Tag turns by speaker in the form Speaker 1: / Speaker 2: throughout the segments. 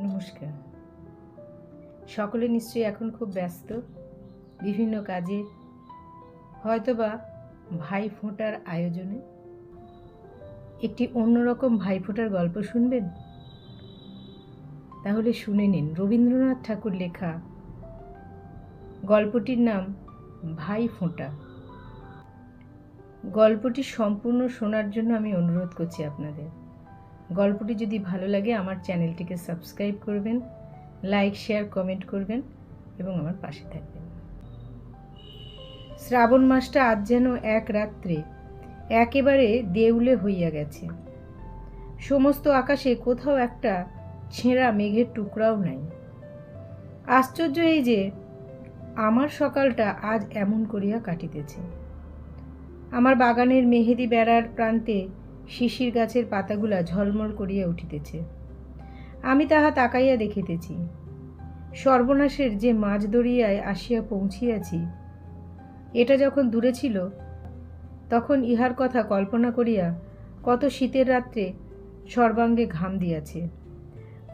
Speaker 1: নমস্কার। সকলে নিশ্চয়ই এখন খুব ব্যস্ত বিভিন্ন কাজে, হয়তোবা ভাইফোঁটার আয়োজনে। একটি অন্যরকম ভাইফোঁটার গল্প শুনবেন? তাহলে শুনে নিন রবীন্দ্রনাথ ঠাকুর লেখা গল্পটির নাম ভাইফোঁটা। গল্পটি সম্পূর্ণ শোনার জন্য আমি অনুরোধ করছি আপনাদের। গল্পটি যদি ভালো লাগে আমার চ্যানেলটিকে সাবস্ক্রাইব করবেন, লাইক, শেয়ার, কমেন্ট করবেন এবং আমার পাশে থাকবেন। শ্রাবণ মাসটা আজ যেন এক রাত্রে একেবারে দেউলে হইয়া গেছে। সমস্ত আকাশে কোথাও একটা ছেঁড়া মেঘের টুকরাও নাই। আশ্চর্য এই যে আমার সকালটা আজ এমন করিয়া কাটিতেছে। আমার বাগানের মেহেদি বেড়ার প্রান্তে শিশির গাছের পাতাগুলা ঝলমল করিয়া উঠিতেছে। আমি তাহা তাকাইয়া দেখিতেছি। সর্বনাশের যে মাঝ দরিয়ায় আসিয়া পৌঁছিয়াছি, এটা যখন দূরে ছিল তখন ইহার কথা কল্পনা করিয়া কত শীতের রাত্রে সর্বাঙ্গে ঘাম দিয়াছে,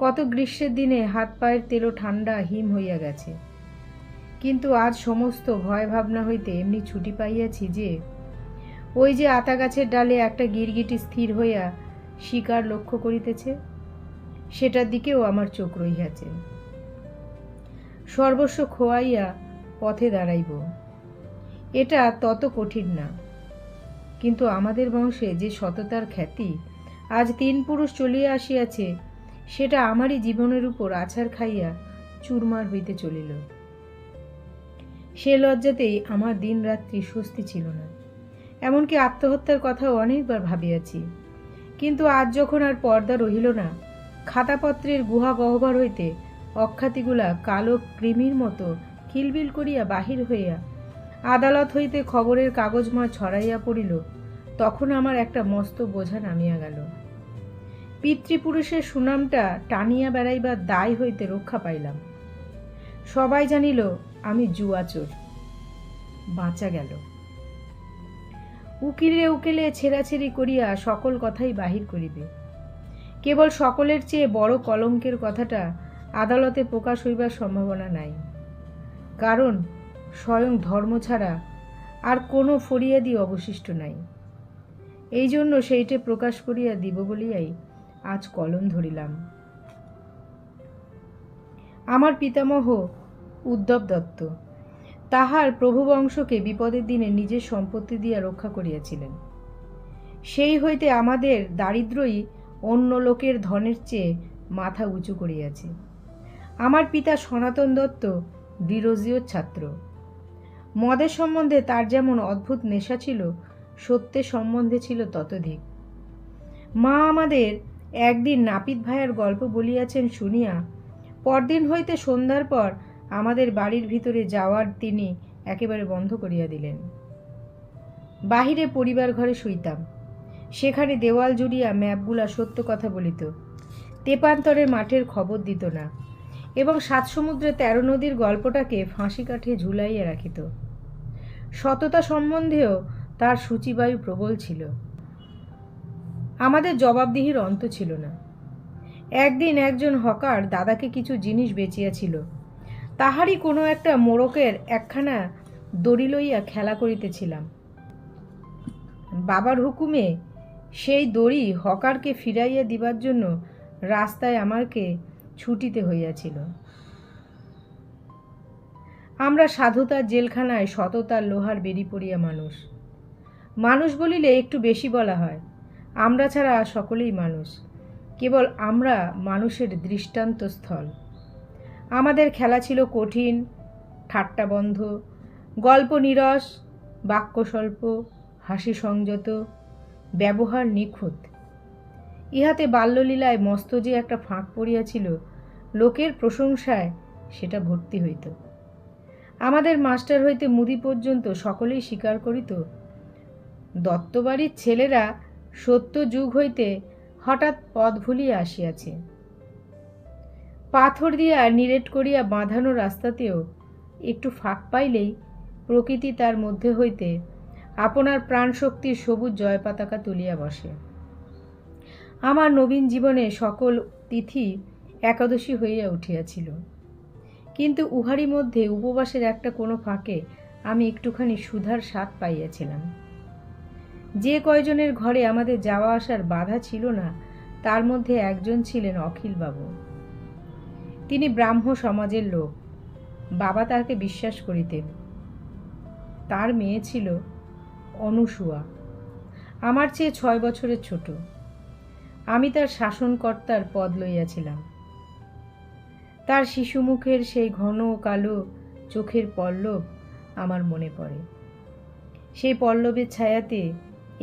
Speaker 1: কত গ্রীষ্মের দিনে হাত পায়ের তেলো ঠান্ডা হিম হইয়া গেছে। কিন্তু আজ সমস্ত ভয় ভাবনা হইতে এমনি ছুটি পাইয়াছি যে ওই যে আতা গাছের ডালে একটা গিরগিটি স্থির হইয়া শিকার লক্ষ্য করিতেছে, সেটার দিকেও আমার চোখ রহিয়াছে। সর্বস্ব খোয়াইয়া পথে দাঁড়াইব, এটা তত কঠিন না। কিন্তু আমাদের বংশে যে সততার খ্যাতি আজ 3 পুরুষ চলিয়া আসিয়াছে, সেটা আমারই জীবনের উপর আছাড় খাইয়া চুরমার হইতে চলিল। সে লজ্জাতেই আমার দিন রাত্রি স্বস্তি ছিল না। এমনকি আত্মহত্যার কথাও অনেকবার ভাবিয়াছি। কিন্তু আজ যখন আর পর্দা রহিল না, খাতাপত্রের গুহা গহ্বর হইতে অখ্যাতিগুলা কালো কৃমির মতো কিলবিল করিয়া বাহির হইয়া আদালত হইতে খবরের কাগজময় ছড়াইয়া পড়িল, তখন আমার একটা মস্ত বোঝা নামিয়া গেল। পিতৃপুরুষের সুনামটা টানিয়া বেড়াইবার দায় হইতে রক্ষা পাইলাম। সবাই জানিল আমি জুয়াচোর। বাঁচা গেল। উকিলে উকিলে ছেঁড়াছেড়ি করিয়া সকল কথাই বাহির করিবে। কেবল সকলের চেয়ে বড় কলঙ্কের কথাটা আদালতে প্রকাশ হইবার সম্ভাবনা নাই। কারণ স্বয়ং ধর্ম ছাড়া আর কোনো ফরিয়াদি অবশিষ্ট নাই। এই জন্য সেইটে প্রকাশ করিয়া দিব বলিয়াই আজ কলম ধরিলাম। আমার পিতামহ উদ্ধব দত্ত তাহার প্রভুবংশকে বিপদের দিনে নিজের সম্পত্তি দিয়া রক্ষা করিয়াছিলেন। সেই হইতে আমাদের দারিদ্র্যই অন্য লোকের ধনের চেয়ে মাথা উঁচু করিয়াছে। আমার পিতা সনাতন দত্ত ডিরোজিওর ছাত্র। মদের সম্বন্ধে তার যেমন অদ্ভুত নেশা ছিল, সত্যের সম্বন্ধে ছিল ততোধিক। মা আমাদের একদিন নাপিত ভাইয়ের গল্প বলিয়াছেন শুনিয়া পরদিন হইতে সন্ধ্যার পর আমাদের বাড়ির ভিতরে যাওয়ার তিনি একেবারে বন্ধ করিয়া দিলেন। বাহিরে পরিবার ঘরে শুইতাম। সেখানে দেওয়াল জুড়িয়া ম্যাপগুলা সত্য কথা বলিত, তেপান্তরের মাঠের খবর দিত না, এবং 7 সমুদ্রে 13 নদীর গল্পটাকে ফাঁসি কাঠে ঝুলাইয়া রাখিত। সততা সম্বন্ধেও তার সূচিবায়ু প্রবল ছিল। আমাদের জবাবদিহির অন্ত ছিল না। একদিন একজন হকার দাদাকে কিছু জিনিস বেচিয়াছিল। তাহারই কোনো একটা মোড়কের একখানা দড়ি লইয়া খেলা করিতেছিলাম। বাবার হুকুমে সেই দড়ি হকারকে ফিরাইয়া দিবার জন্য রাস্তায় আমাকে ছুটিতে হইয়াছিল। আমরা সাধুতার জেলখানায় সততার লোহার বেরি পড়িয়া মানুষ। মানুষ বলিলে একটু বেশি বলা হয়। আমরা ছাড়া সকলেই মানুষ, কেবল আমরা মানুষের দৃষ্টান্ত স্থল। আমাদের খেলা ছিল কঠিন, ঠাট্টা বন্ধ, গল্প নিরস, বাক্য স্বল্প, হাসি সংযত, ব্যবহার নিখুঁত। ইহাতে বাল্যলীলায় মস্ত যে একটা ফাঁক পড়িয়াছিল, লোকের প্রশংসায় সেটা ভর্তি হইত। আমাদের মাস্টার হইতে মুদি পর্যন্ত সকলেই স্বীকার করিত, দত্তবাড়ির ছেলেরা সত্য যুগ হইতে হঠাৎ পথ ভুলিয়া আসিয়াছে। পাথর দিয়া নিরেট করিয়া বাঁধানো রাস্তাতেও একটু ফাঁক পাইলেই প্রকৃতি তার মধ্যে হইতে আপনার প্রাণশক্তির সবুজ জয় পতাকা তুলিয়া বসে। আমার নবীন জীবনে সকল তিথি একাদশী হইয়া উঠিয়াছিল, কিন্তু উহারই মধ্যে উপবাসের একটা কোনো ফাঁকে আমি একটুখানি সুধার স্বাদ পাইয়াছিলাম। যে কয়জনের ঘরে আমাদের যাওয়া আসার বাধা ছিল না, তার মধ্যে একজন ছিলেন অখিলবাবু। তিনি ব্রাহ্ম সমাজের লোক, বাবা তাহাকে বিশ্বাস করিতেন। তার মেয়ে ছিল অনুসূয়া, আমার চেয়ে 6 বছরের ছোট। আমি তার শাসনকর্তার পদ লইয়াছিলাম। তার শিশুমুখের সেই ঘন কালো চোখের পল্লব আমার মনে পড়ে। সেই পল্লবের ছায়াতে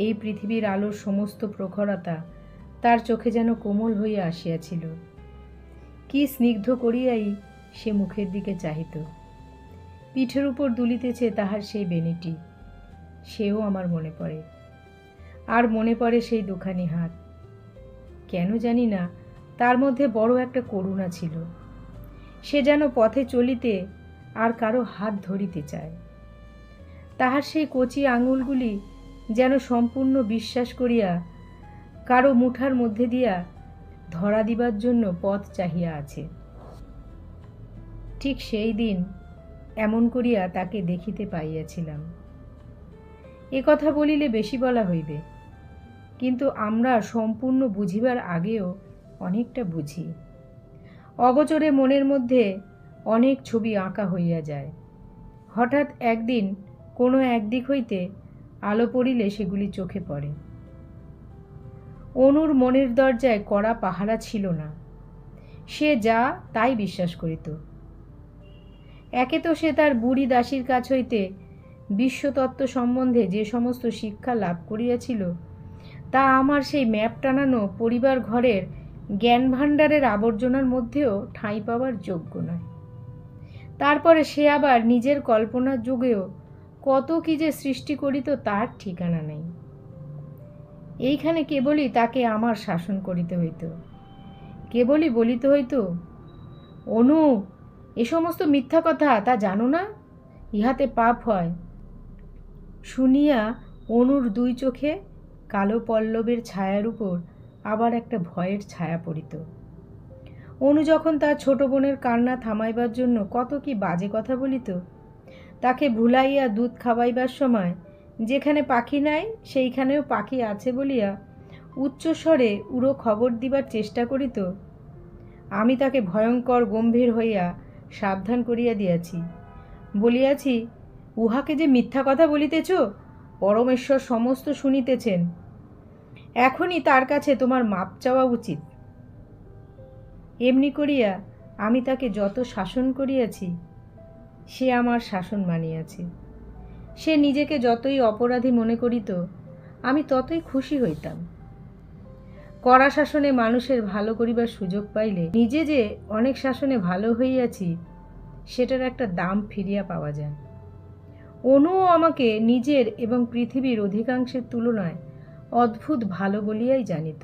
Speaker 1: এই পৃথিবীর আলোর সমস্ত প্রখরতা তার চোখে যেন কোমল হইয়া আসিয়াছিল। কি স্নিগ্ধ করিয়াই সে মুখের দিকে চাহিত। পিঠের উপর দুলিতেছে তাহার সেই বেনিটি, সেও আমার মনে পড়ে। আর মনে পড়ে সেই দুখানি হাত। কেন জানি না, তার মধ্যে বড় একটা করুণা ছিল। সে যেন পথে চলিতে আর কারো হাত ধরিতে চায়। তাহার সেই কচি আঙুলগুলি যেন সম্পূর্ণ বিশ্বাস করিয়া কারো মুঠার মধ্যে দিয়া ধরা দিবার জন্য পথ চাহিয়া আছে। ঠিক সেই দিন এমন করিয়া তাকে দেখিতে পাইয়াছিলাম। এ কথা বলিলে বেশি বলা হইবে, কিন্তু আমরা সম্পূর্ণ বুঝিবার আগেও অনেকটা বুঝি। অগোচরে মনের মধ্যে অনেক ছবি আঁকা হইয়া যায়। হঠাৎ একদিন কোনো একদিক হইতে আলো পড়িলে সেগুলি চোখে পড়ে। অনুর মনের দরজায় কড়া পাহারা ছিল না। সে যা তাই বিশ্বাস করিত। একে তো সে তার বুড়ি দাসীর কাছ হইতে বিশ্বতত্ত্ব সম্বন্ধে যে সমস্ত শিক্ষা লাভ করিয়াছিল, তা আমার সেই ম্যাপ টানানো পরিবার ঘরের জ্ঞান ভাণ্ডারের আবর্জনার মধ্যেও ঠাঁই পাওয়ার যোগ্য নয়। তারপরে সে আবার নিজের কল্পনার যুগেও কত কি যে সৃষ্টি করিত তার ঠিকানা নেই। এইখানে কেবলই তাকে আমার শাসন করিতে হইত। কেবলই বলিতে হইত, অনু, এ সমস্ত মিথ্যা কথা, তা জানো না? ইহাতে পাপ হয়। শুনিয়া অনুর 2 চোখে কালো পল্লবের ছায়ার উপর আবার একটা ভয়ের ছায়া পড়িত। অনু যখন তার ছোট বোনের কান্না থামাইবার জন্য কত কি বাজে কথা বলিত, তাকে ভুলাইয়া দুধ খাওয়াইবার সময় যেখানে পাখি নাই সেইখানেও পাখি আছে বলিয়া উচ্চস্বরে উড়ো খবর দিবার চেষ্টা করিত, আমি তাকে ভয়ঙ্কর গম্ভীর হইয়া সাবধান করিয়া দিয়াছি, বলিয়াছি, উহাকে যে মিথ্যা কথা বলিতেছ, পরমেশ্বর সমস্ত শুনিতেছেন। এখনই তার কাছে তোমার মাপ চাওয়া উচিত। এমনি করিয়া আমি তাকে যত শাসন করিয়াছি, সে আমার শাসন মানিয়াছে। সে নিজেকে যতই অপরাধী মনে করিত, আমি ততই খুশি হইতাম। কড়া শাসনে মানুষের ভালো করিবার সুযোগ পাইলে নিজে যে অনেক শাসনে ভালো হইয়াছি, সেটার একটা দাম ফিরিয়া পাওয়া যায়। অনুও আমাকে নিজের এবং পৃথিবীর অধিকাংশের তুলনায় অদ্ভুত ভালো বলিয়াই জানিত।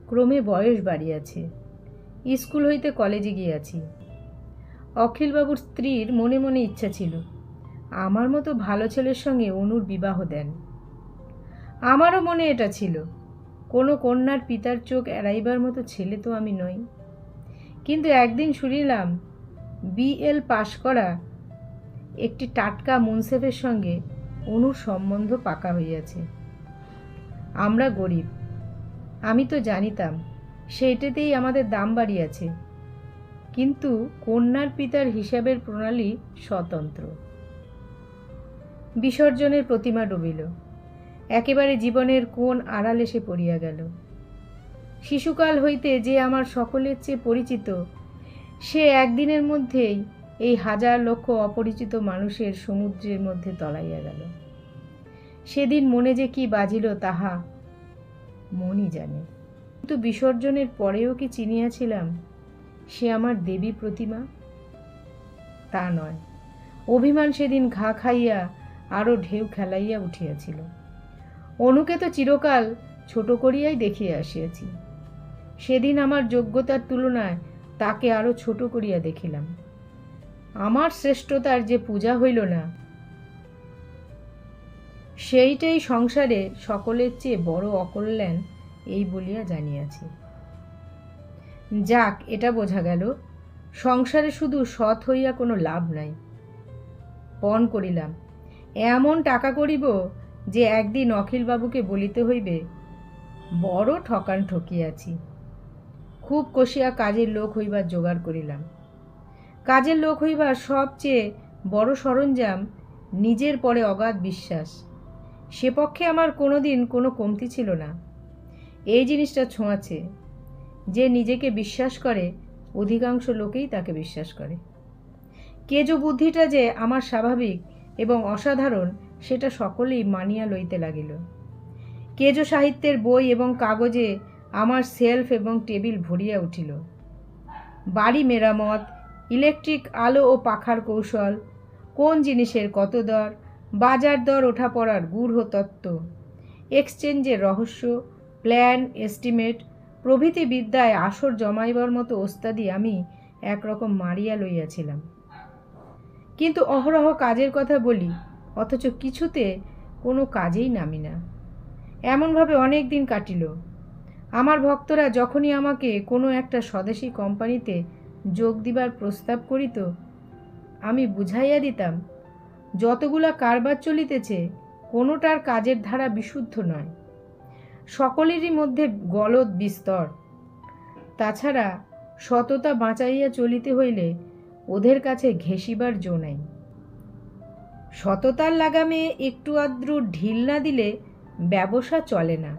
Speaker 1: ক্রমে বয়স বাড়িয়াছে, স্কুল হইতে কলেজে গিয়াছি। অখিলবাবুর স্ত্রীর মনে মনে ইচ্ছা ছিল আমার মতো ভালো ছেলের সঙ্গে অনুর বিবাহ দেন। আমারও মনে এটা ছিল। কোনো কন্যার পিতার চোখ এড়াইবার মতো ছেলে তো আমি নই। কিন্তু একদিন শুনিলাম BL পাশ করা একটি টাটকা মুন্সেফের সঙ্গে অনুর সম্বন্ধ পাকা হইয়াছে। আমরা গরিব, আমি তো জানিতাম সেইটাতেই আমাদের দাম বাড়িয়াছে, কিন্তু কন্যার পিতার হিসাবের প্রণালী স্বতন্ত্র। বিসর্জনের প্রতিমা ডুবিল, একেবারে জীবনের কোন আড়ালে সে পড়িয়া গেল। শিশুকাল হইতে যে আমার সকলের চেয়ে পরিচিত, সে একদিনের মধ্যেই এই হাজার লক্ষ অপরিচিত মানুষের সমুদ্রের মধ্যে তলাইয়া গেল। সেদিন মনে যে কি বাজিল তাহা মনই জানে। কিন্তু বিসর্জনের পরেও কি চিনিয়াছিলাম সে আমার দেবী প্রতিমা? তা নয়। অভিমান সেদিন ঘা খাইয়া আরও ঢেউ খেলাইয়া উঠিয়াছিল। অনুকে তো চিরকাল ছোট করিয়াই দেখিয়া আসিয়াছি। সেদিন আমার যোগ্যতার তুলনায় তাকে আরও ছোট করিয়া দেখিলাম। আমার শ্রেষ্ঠতার যে পূজা হইল না, সেইটাই সংসারে সকলের চেয়ে বড় অকল্যাণ এই বলিয়া জানিয়াছি। যাক, এটা বোঝা গেল সংসারে শুধু সৎ হইয়া কোনো লাভ নাই। পণ করিলাম, এমন টাকা করিব যে একদিন অখিলবাবুকে বলিতে হইবে, বড় ঠকান ঠকিয়াছি। খুব কষিয়া কাজের লোক হইবার জোগাড় করিলাম। কাজের লোক হইবার সবচেয়ে বড় সরঞ্জাম নিজের পরে অগাধ বিশ্বাস। সে পক্ষে আমার কোনো দিন কোনো কমতি ছিল না। এই জিনিসটা ছোঁয়াছে, যে নিজেকে বিশ্বাস করে অধিকাংশ লোকেই তাকে বিশ্বাস করে। কেজো বুদ্ধিটা যে আমার স্বাভাবিক এবং অসাধারণ সেটা সকলেই মানিয়া লইতে লাগিল। কেজো সাহিত্যের বই এবং কাগজে আমার সেলফ এবং টেবিল ভরিয়া উঠিল। বাড়ি মেরামত, ইলেকট্রিক আলো ও পাখার কৌশল, কোন জিনিসের কত দর, বাজার দর ওঠা পড়ার গূঢ় তত্ত্ব, এক্সচেঞ্জের রহস্য, প্ল্যান, এস্টিমেট প্রভৃতি বিদ্যায় আসর জমাইবার মতো ওস্তাদি আমি একরকম মারিয়া লইয়াছিলাম। কিন্তু অহরহ কাজের কথা বলি, অথচ কিছুতে কোনো কাজেই নামি না। এমনভাবে অনেক দিন কাটিল। আমার ভক্তরা যখনই আমাকে কোনো একটা স্বদেশী কোম্পানিতে যোগ দিবার প্রস্তাব করিত, আমি বুঝাইয়া দিতাম যতগুলা কারবার চলিতেছে কোনোটার কাজের ধারা বিশুদ্ধ নয়, সকলেরই মধ্যে গলদ বিস্তর। তাছাড়া সততা বাঁচাইয়া চলিতে হইলে ওদের কাছে ঘেঁষিবার জো নাই। সততার লাগামে একটু আদ্রু ঢিল না দিলে ব্যবসা চলে না।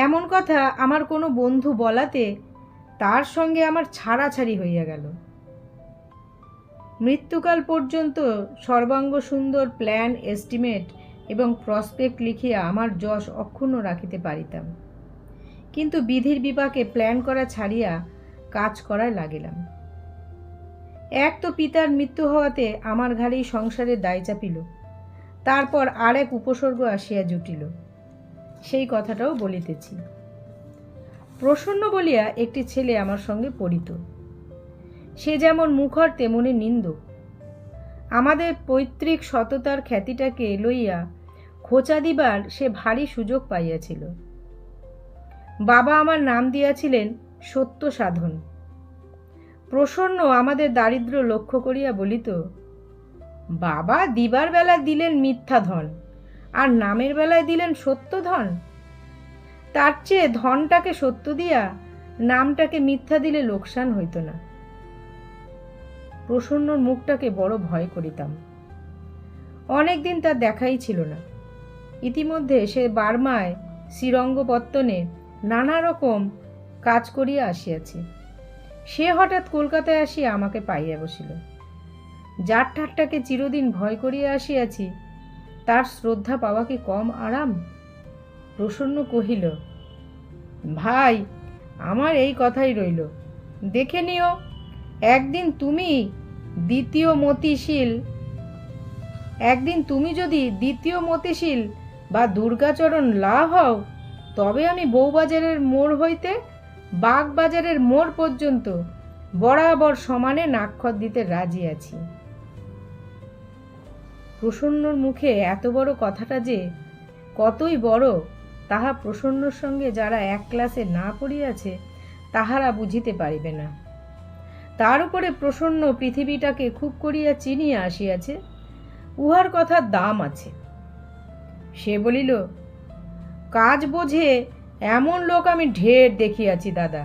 Speaker 1: এমন কথা আমার কোনো বন্ধু বলাতে তার সঙ্গে আমার ছাড়াছাড়ি হইয়া গেল। মৃত্যুকাল পর্যন্ত সর্বাঙ্গ সুন্দর প্ল্যান, এস্টিমেট এবং প্রসপেক্ট লিখিয়া আমার যশ অক্ষুণ্ণ রাখিতে পারিতাম। কিন্তু বিধির বিপাকে প্ল্যান করা ছাড়িয়া কাজ করায় লাগিলাম। এক তো পিতার মৃত্যু হওয়াতে আমার ঘাড়েই সংসারের দায় চাপিল, তারপর আর এক উপসর্গ আসিয়া জুটিল। সেই কথাটাও বলিতেছি। প্রসন্ন বলিয়া একটি ছেলে আমার সঙ্গে পড়িত। সে যেমন মুখর তেমনি নিন্দুক। আমাদের পৈতৃক সততার খ্যাতিটাকে লইয়া খোঁচা দিবার সে ভারী সুযোগ পাইয়াছিল। বাবা আমার নাম দিয়াছিলেন সত্য সাধন। প্রসন্ন আমাদের দারিদ্র্য লক্ষ্য করিয়া বলিত, বাবা দিবার বেলা দিলেন মিথ্যা ধন, আর নামের বেলায় দিলেন সত্য ধন। তার চেয়ে ধনটাকে সত্য দিয়া নামটাকে মিথ্যা দিলে লোকসান হইত না। প্রসন্নর মুখটাকে বড় ভয় করিতাম। অনেকদিন তার দেখাই ছিল না। ইতিমধ্যে সে বার্মায় শ্রীরঙ্গপত্তনে নানা রকম কাজ করিয়া আসিয়াছে। সে হঠাৎ কলকাতায় আসিয়া আমাকে পাইয়া বসিল। যার ঠাট্টাকে চিরদিন ভয় করিয়া আসিয়াছি, তার শ্রদ্ধা পাওয়া কি কম আরাম? প্রসন্ন কহিল, ভাই, আমার এই কথাই রইল, দেখে নিও, একদিন তুমি যদি দ্বিতীয় মতিশীল বা দুর্গাচরণ লা হও, তবে আমি বউবাজারের মোড় হইতে বাগবাজারের মোড় পর্যন্ত বরাবর সমানে নাক্ষর দিতে রাজি আছি। প্রসন্নর মুখে এত বড় কথাটা যে কতই বড় তাহা প্রসন্নর সঙ্গে যারা এক ক্লাসে না পড়িয়াছে তাহারা বুঝিতে পারিবে না। তার উপরে প্রসন্ন পৃথিবীটাকে খুব করিয়া চিনিয়া আসিয়াছে, উহার কথার দাম আছে। সে বলিল, কাজ বোঝে এমন লোক আমি ঢের দেখিয়াছি দাদা,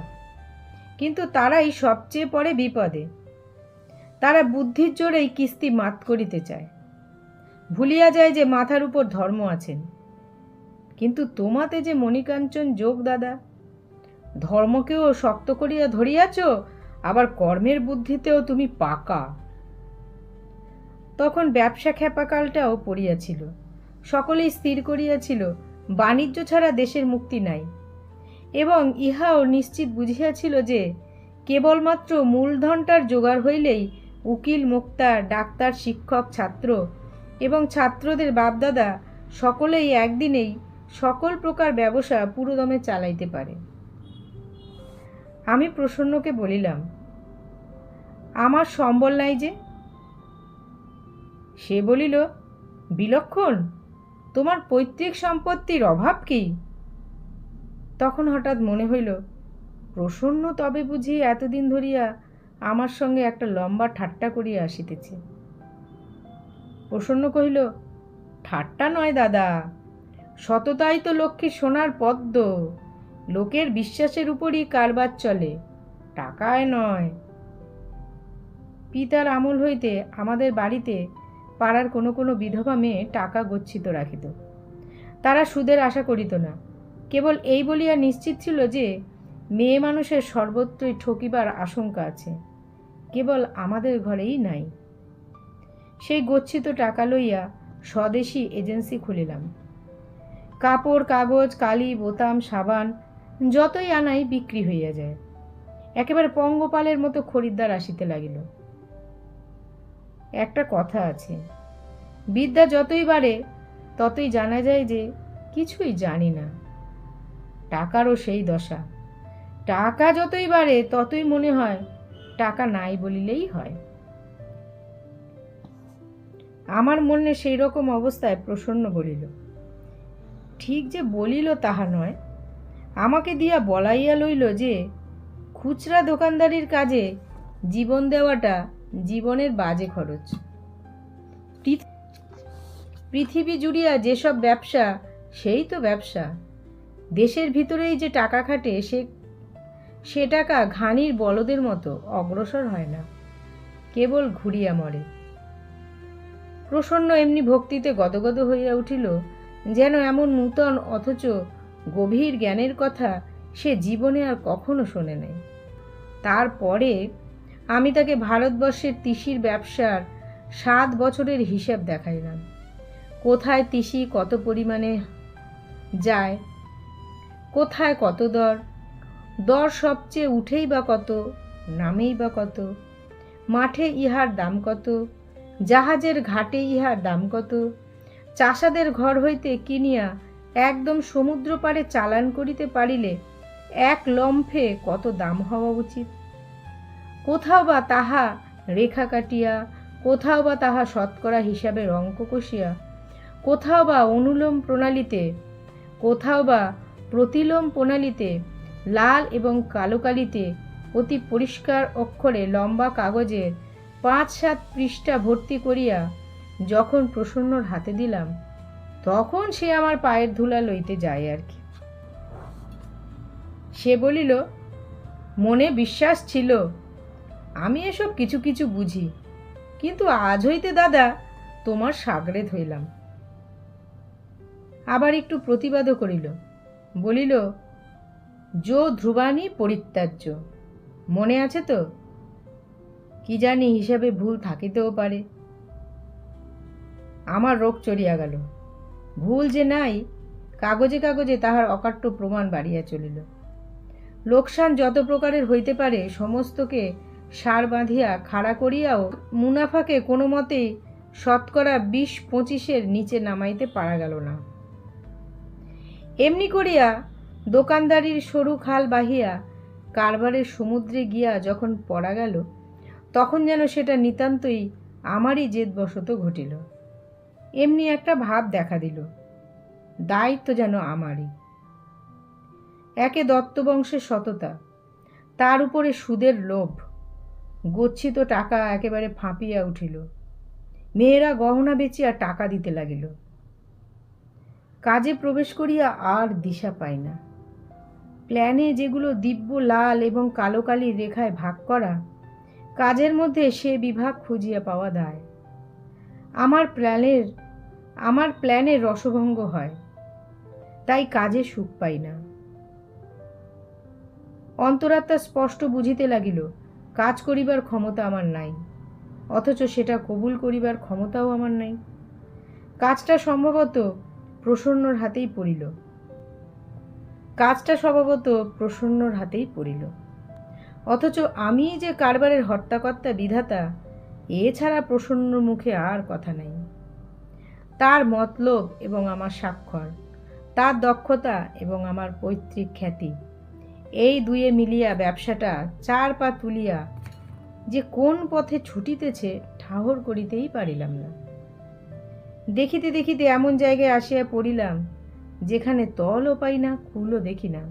Speaker 1: কিন্তু তারাই সবচেয়ে পরে বিপদে। তারা বুদ্ধির জোরেই কিস্তি মাত করিতে চায়, ভুলিয়া যায় যে মাথার উপর ধর্ম আছেন। কিন্তু তোমাতে যে মণিকাঞ্চন যোগ দাদা, ধর্মকেও শক্ত করিয়া ধরিয়াছ, আবার কর্মের বুদ্ধিতেও তুমি পাকা। তখন ব্যবসা খেপাকালটাও পড়িয়াছিল। সকলেই স্থির করিয়াছিল বাণিজ্য ছাড়া দেশের মুক্তি নাই, এবং ইহাও নিশ্চিত বুঝিয়াছিল যে কেবলমাত্র মূলধনটার জোগাড় হইলেই উকিল, মোক্তার, ডাক্তার, শিক্ষক, ছাত্র এবং ছাত্রদের বাপদাদা সকলেই একদিনেই সকল প্রকার ব্যবসা পুরোদমে চালাইতে পারে। আমি প্রসন্নকে বলিলাম, আমার সম্বল নাই যে। সে বলিল, বিলক্ষণ, তোমার পৈতৃক সম্পত্তির অভাব কি? তখন হঠাৎ মনে হইল, প্রসন্ন তবে বুঝি এতদিন ধরিয়া আমার সঙ্গে একটা লম্বা ঠাট্টা করিয়া আসিতেছে। প্রসন্ন কহিল, ঠাট্টা নয় দাদা, সততাই তো লক্ষ্মীর সোনার পদ্ম। লোকের বিশ্বাসের উপরই কারবার চলে, টাকায় নয়। পিতার আমল হইতে আমাদের বাড়িতে পাড়ার কোনো কোনো বিধবা মেয়ে টাকা গচ্ছিত রাখিত। তারা সুদের আশা করিত না, কেবল এই বলিয়া নিশ্চিত ছিল যে মেয়ে মানুষের সর্বত্রই ঠকিবার আশঙ্কা আছে, কেবল আমাদের ঘরেই নাই। সেই গচ্ছিত টাকা লইয়া স্বদেশী এজেন্সি খুলিলাম। কাপড়, কাগজ, কালি, বোতাম, সাবান যতই আনাই বিক্রি হইয়া যায়। একেবারে পঙ্গপালের মতো খরিদ্দার আসিতে লাগিল। একটা কথা আছে, বিদ্যা যতই বাড়ে ততই জানা যায় যে কিছুই জানি না। টাকারও সেই দশা, টাকা যতই বাড়ে ততই মনে হয় টাকা নাই বলিলেই হয়। আমার মনে সেই রকম অবস্থায় প্রসন্ন বলিল, ঠিক যে বলিল তাহা নয়, আমাকে দিয়া বলাইয়া লইল যে খুচরা দোকানদারির কাজে জীবন দেওয়াটা জীবনের বাজে খরচ। পৃথিবী জুড়িয়া যেসব ব্যবসা সেই তো ব্যবসা। দেশের ভিতরেই যে টাকা খাটে সে টাকা ঘানির বলদের মতো অগ্রসর হয় না, কেবল ঘুরিয়া মরে। প্রসন্ন এমনি ভক্তিতে গদগদ হইয়া উঠিল যেন এমন নূতন অথচ গভীর জ্ঞানের কথা সে জীবনে আর কখনো শোনে নাই। তারপরে আমি তাকে ভারতবর্ষের তিসির ব্যবসার 7 বছরের হিসাব দেখাইলাম। কোথায় তিসি কত পরিমাণে যায়, কোথায় কত দর, দর সবচেয়ে উঠেই বা কত, নামেই বা কত, মাঠে ইহার দাম কত, জাহাজের ঘাটে ইহার দাম কত, চাষাদের ঘর হইতে কিনিয়া একদম সমুদ্র পাড়ে চালান করিতে পারিলে এক লম্ফে কত দাম হওয়া উচিত। কোথাও বা তাহা রেখা কাটিয়া, কোথাও বা তাহা শতকরা হিসাবের অঙ্ক কষিয়া, কোথাও বা অনুলোম প্রণালীতে, কোথাও বা প্রতিলোম প্রণালীতে, লাল এবং কালো কালিতে অতি পরিষ্কার অক্ষরে লম্বা কাগজের 5-7 পৃষ্ঠা ভর্তি করিয়া যখন প্রসন্নর হাতে দিলাম, তখন সে আমার পায়ের ধুলা লইতে যায় আর কি। সে বলিল, মনে বিশ্বাস ছিল আমি এসব কিছু কিছু বুঝি, কিন্তু আজ হইতে দাদা তোমার সাগরেদ হইলাম। আবার একটু প্রতিবাদও করিল, বলিল, যো ধ্রুবাণী পরিত্যাজ্য, মনে আছে তো? কি জানি হিসাবে ভুল থাকিতেও পারে। আমার রোগ চড়িয়া গেল। ভুল যে নাই, কাগজে কাগজে তাহার অকাট্য প্রমাণ বাড়িয়া চলিল। লোকসান যত প্রকারের হইতে পারে সমস্তকে সার বাঁধিয়া খাড়া করিয়াও মুনাফাকে কোনো মতেই শতকরা 20-25-এর নিচে নামাইতে পারা গেল না। এমনি করিয়া দোকানদারির সরু খাল বাহিয়া কারবারের সমুদ্রে গিয়া যখন পড়া গেল, তখন যেন সেটা নিতান্তই আমারই জেদবশত ঘটিল। এমনি একটা ভাব দেখা দিল, দায়িত্ব যেন আমারই। একে দত্তবংশের সততা, তার উপরে সুদের লোভ, গচ্ছিত টাকা একেবারে ফাঁপিয়া উঠিল। মেয়েরা গহনা বেচিয়া টাকা দিতে লাগিল। কাজে প্রবেশ করিয়া আর দিশা পাই না। প্ল্যানে যেগুলো দিব্য লাল এবং কালো কালির রেখায় ভাগ করা, কাজের মধ্যে সে বিভাগ খুঁজিয়া পাওয়া দায়। আমার প্ল্যানের রসভঙ্গ হয়, তাই কাজে সুখ পাই না। অন্তরাত্মা স্পষ্ট বুঝিতে লাগিল কাজ করিবার ক্ষমতা আমার নাই, অথচ সেটা কবুল করিবার ক্ষমতাও আমার নাই। কাজটা সম্ভবত প্রসন্নর হাতেই পড়িল। অথচ আমি যে কারবারের হর্তাকর্তা বিধাতা, এছাড়া প্রসন্নর মুখে আর কথা নাই। তার মতলব এবং আমার স্বাক্ষর, তার দক্ষতা এবং আমার পৈতৃক খ্যাতি, এই দুয়ে মিলিয়া ব্যবসাটা 4 পা তুলিয়া যে কোন পথে ছুটিতেছে ঠাহর করিতেই পারিলাম না। দেখিতে দেখিতে এমন জায়গায় আসিয়া পড়িলাম যেখানে তলও পাই না, কুলও দেখি না।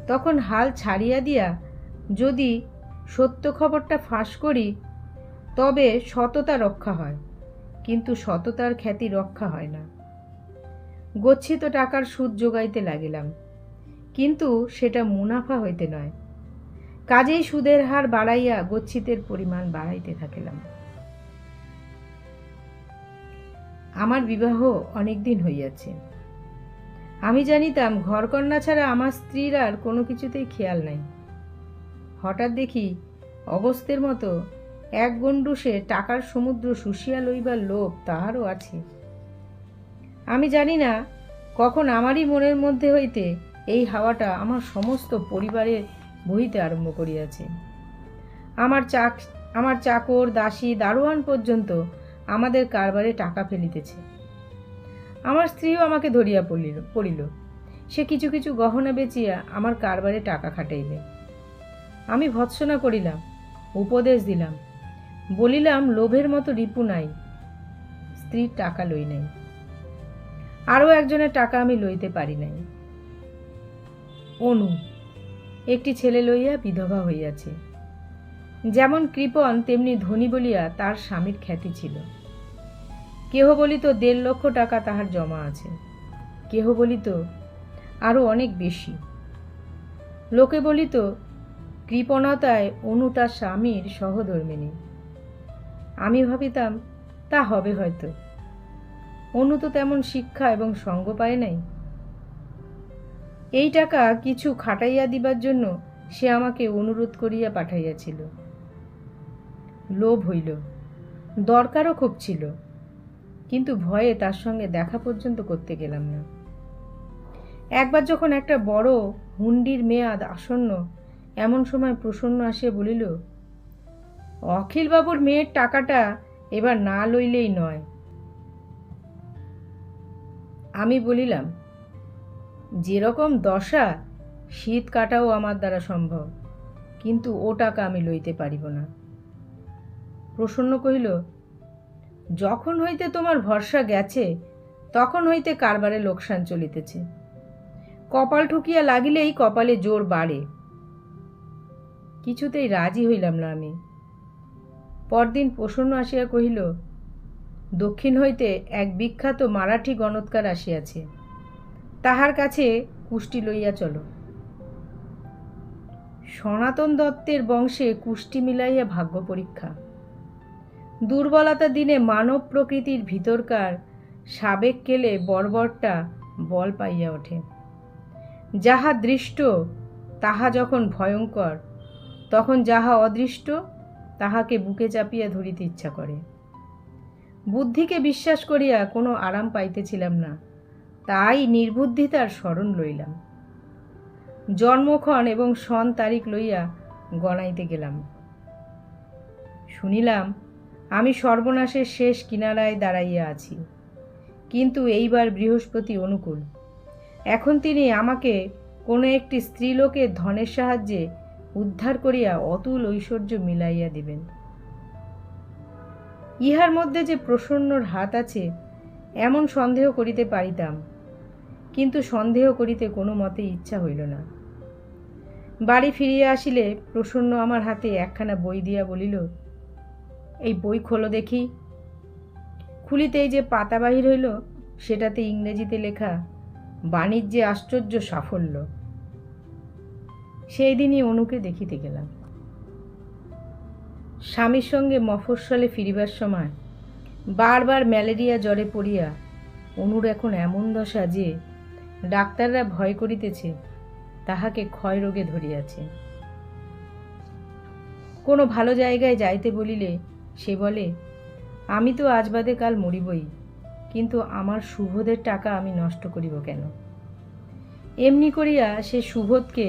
Speaker 1: তখন হাল ছাড়িয়া দিয়া যদি সত্য খবরটা ফাঁস করি তবে সততা রক্ষা হয়, কিন্তু সততার খ্যাতি রক্ষা হয় না। গচ্ছিত টাকার সুদ যোগাইতে লাগিলাম, কিন্তু সেটা মুনাফা হইতে নয়। কাজেই সুদের হার বাড়াইয়া গচ্ছিতের পরিমাণ বাড়াইতে থাকিলাম। আমার বিবাহ অনেক দিন হইয়াছে। আমি জানিতাম ঘরকন্না ছাড়া আমার স্ত্রীর আর কোনো কিছুতেই খেয়াল নাই। হঠাৎ দেখি অগস্ত্যের মতো এক গণ্ডুষে টাকার সমুদ্র শুষিয়া লইবার লোভ তাহারও আছে। আমি জানি না কখন আমারই মনের মধ্যে হইতে এই হাওয়াটা আমার সমস্ত পরিবারে বহিতে আরম্ভ করিয়াছে। আমার চাকর, দাসী, দারোয়ান পর্যন্ত আমাদের কারবারে টাকা ফেলিতেছে। আমার স্ত্রীও আমাকে ধরিয়া পড়িল। সে কিছু কিছু গহনা বেচিয়া আমার কারবারে টাকা খাটাইবে। আমি ভৎসনা করিলাম, উপদেশ দিলাম, বলিলাম লোভের মতো রিপু নাই। স্ত্রীর টাকা লই নাই, আরও একজনের টাকা আমি লইতে পারি নাই। অনু একটি ছেলে লইয়া বিধবা হইয়াছে। যেমন কৃপণ তেমনি ধনী বলিয়া তার স্বামীর খ্যাতি ছিল। কেহ বলিত 1.5 লক্ষ টাকা তাহার জমা আছে, কেহ বলিত আরও অনেক বেশি। লোকে বলিত কৃপণতায় অনু তার স্বামীর সহধর্মিণী। আমি ভাবিতাম তা হবে হয়তো, অনু তো তেমন শিক্ষা এবং সঙ্গ পায় নাই। এই টাকা কিছু খাটাইয়া দিবার জন্য সে আমাকে অনুরোধ করিয়া পাঠাইয়াছিল। লোভ হইল, দরকারও খুব ছিল, কিন্তু ভয়ে তার সঙ্গে দেখা পর্যন্ত করতে গেলাম না। একবার যখন একটা বড় হুন্ডির মেয়াদ আসন্ন, এমন সময় প্রসন্ন আসিয়া বলিল, অখিলবাবুর মেয়ের টাকাটা এবার না লইলেই নয়। আমি বলিলাম, যেরকম দশা, শীত কাটাও আমার দ্বারা সম্ভব, কিন্তু ও টাকা আমি লইতে পারিব না। প্রসন্ন কহিল, যখন হইতে তোমার ভরসা গেছে তখন হইতে কারবারে লোকসান চলিতেছে। কপাল ঠুকিয়া লাগিলেই কপালে জোর বাড়ে। কিছুতেই রাজি হইলাম না আমি। পরদিন প্রসন্ন আসিয়া কহিল, দক্ষিণ হইতে এক বিখ্যাত মারাঠি গণৎকার আসিয়াছে, তাহার কাছে কুষ্টি লইয়া চলো। সনাতন দত্তের বংশে কুষ্টি মিলাইয়া ভাগ্য পরীক্ষা। দুর্বলতা দিনে মানব প্রকৃতির ভিতরকার সাবেক কেলে বর্বরটা বল পাইয়া ওঠে। যাহা দৃষ্ট তাহা যখন ভয়ঙ্কর, তখন যাহা অদৃষ্ট তাহাকে বুকে চাপিয়া ধরিতে ইচ্ছা করে। বুদ্ধিকে বিশ্বাস করিয়া কোনো আরাম পাইতেছিলাম না, তাই নির্বুদ্ধিতার শরণ লইলাম। জন্মক্ষণ এবং সন তারিখ লইয়া গণাইতে গেলাম। শুনিলাম আমি সর্বনাশের শেষ কিনারায় দাঁড়াইয়া আছি, কিন্তু এইবার বৃহস্পতি অনুকূল। এখন তিনি আমাকে কোনো একটি স্ত্রীলোকের ধনের সাহায্যে উদ্ধার করিয়া অতুল ঐশ্বর্য মিলাইয়া দিবেন। ইহার মধ্যে যে প্রসন্নর হাত আছে এমন সন্দেহ করিতে পারিতাম, কিন্তু সন্দেহ করিতে কোনো মতে ইচ্ছা হইল না। বাড়ি ফিরিয়া আসিলে প্রসন্ন আমার হাতে একখানা বই দিয়া বলিল, এই বই খোলো দেখি। খুলিতেই যে পাতা বাহির হইল, সেটাতে ইংরেজিতে লেখা, বাণিজ্যে আশ্চর্য সাফল্য। সেই দিনই অনুকে দেখিতে গেলাম। স্বামীর সঙ্গে মফস্বলে ফিরিবার সময় বারবার ম্যালেরিয়া জ্বরে পড়িয়া অনুর এখন এমন দশা যে ডাক্তাররা ভয় করিতেছে তাহাকে ক্ষয় রোগে ধরিয়াছে। কোনো ভালো জায়গায় যাইতে বলিলে সে বলে, আমি তো আজ বাদে কাল মরিবই, কিন্তু আমার সুবোধের টাকা আমি নষ্ট করিব কেন? এমনি করিয়া সে সুবোধকে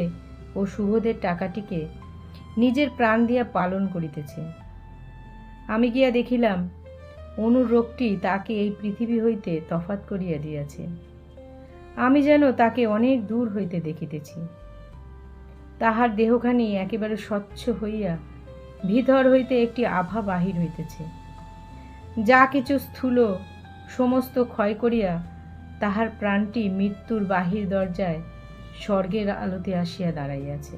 Speaker 1: ও সুবোধের টাকাটিকে নিজের প্রাণ দিয়া পালন করিতেছে। আমি গিয়া দেখিলাম অনুর রোগটি তাকে এই পৃথিবী হইতে তফাত করিয়া দিয়াছে। আমি যেন তাকে অনেক দূর হইতে দেখিতেছি। তাহার দেহখানি একেবারে স্বচ্ছ হইয়া ভিতর হইতে একটি আভা বাহির হইতেছে। যা কিছু স্থূল সমস্ত ক্ষয় করিয়া তাহার প্রাণটি মৃত্যুর বাহির দরজায় স্বর্গের আলোতে আসিয়া দাঁড়াইয়াছে।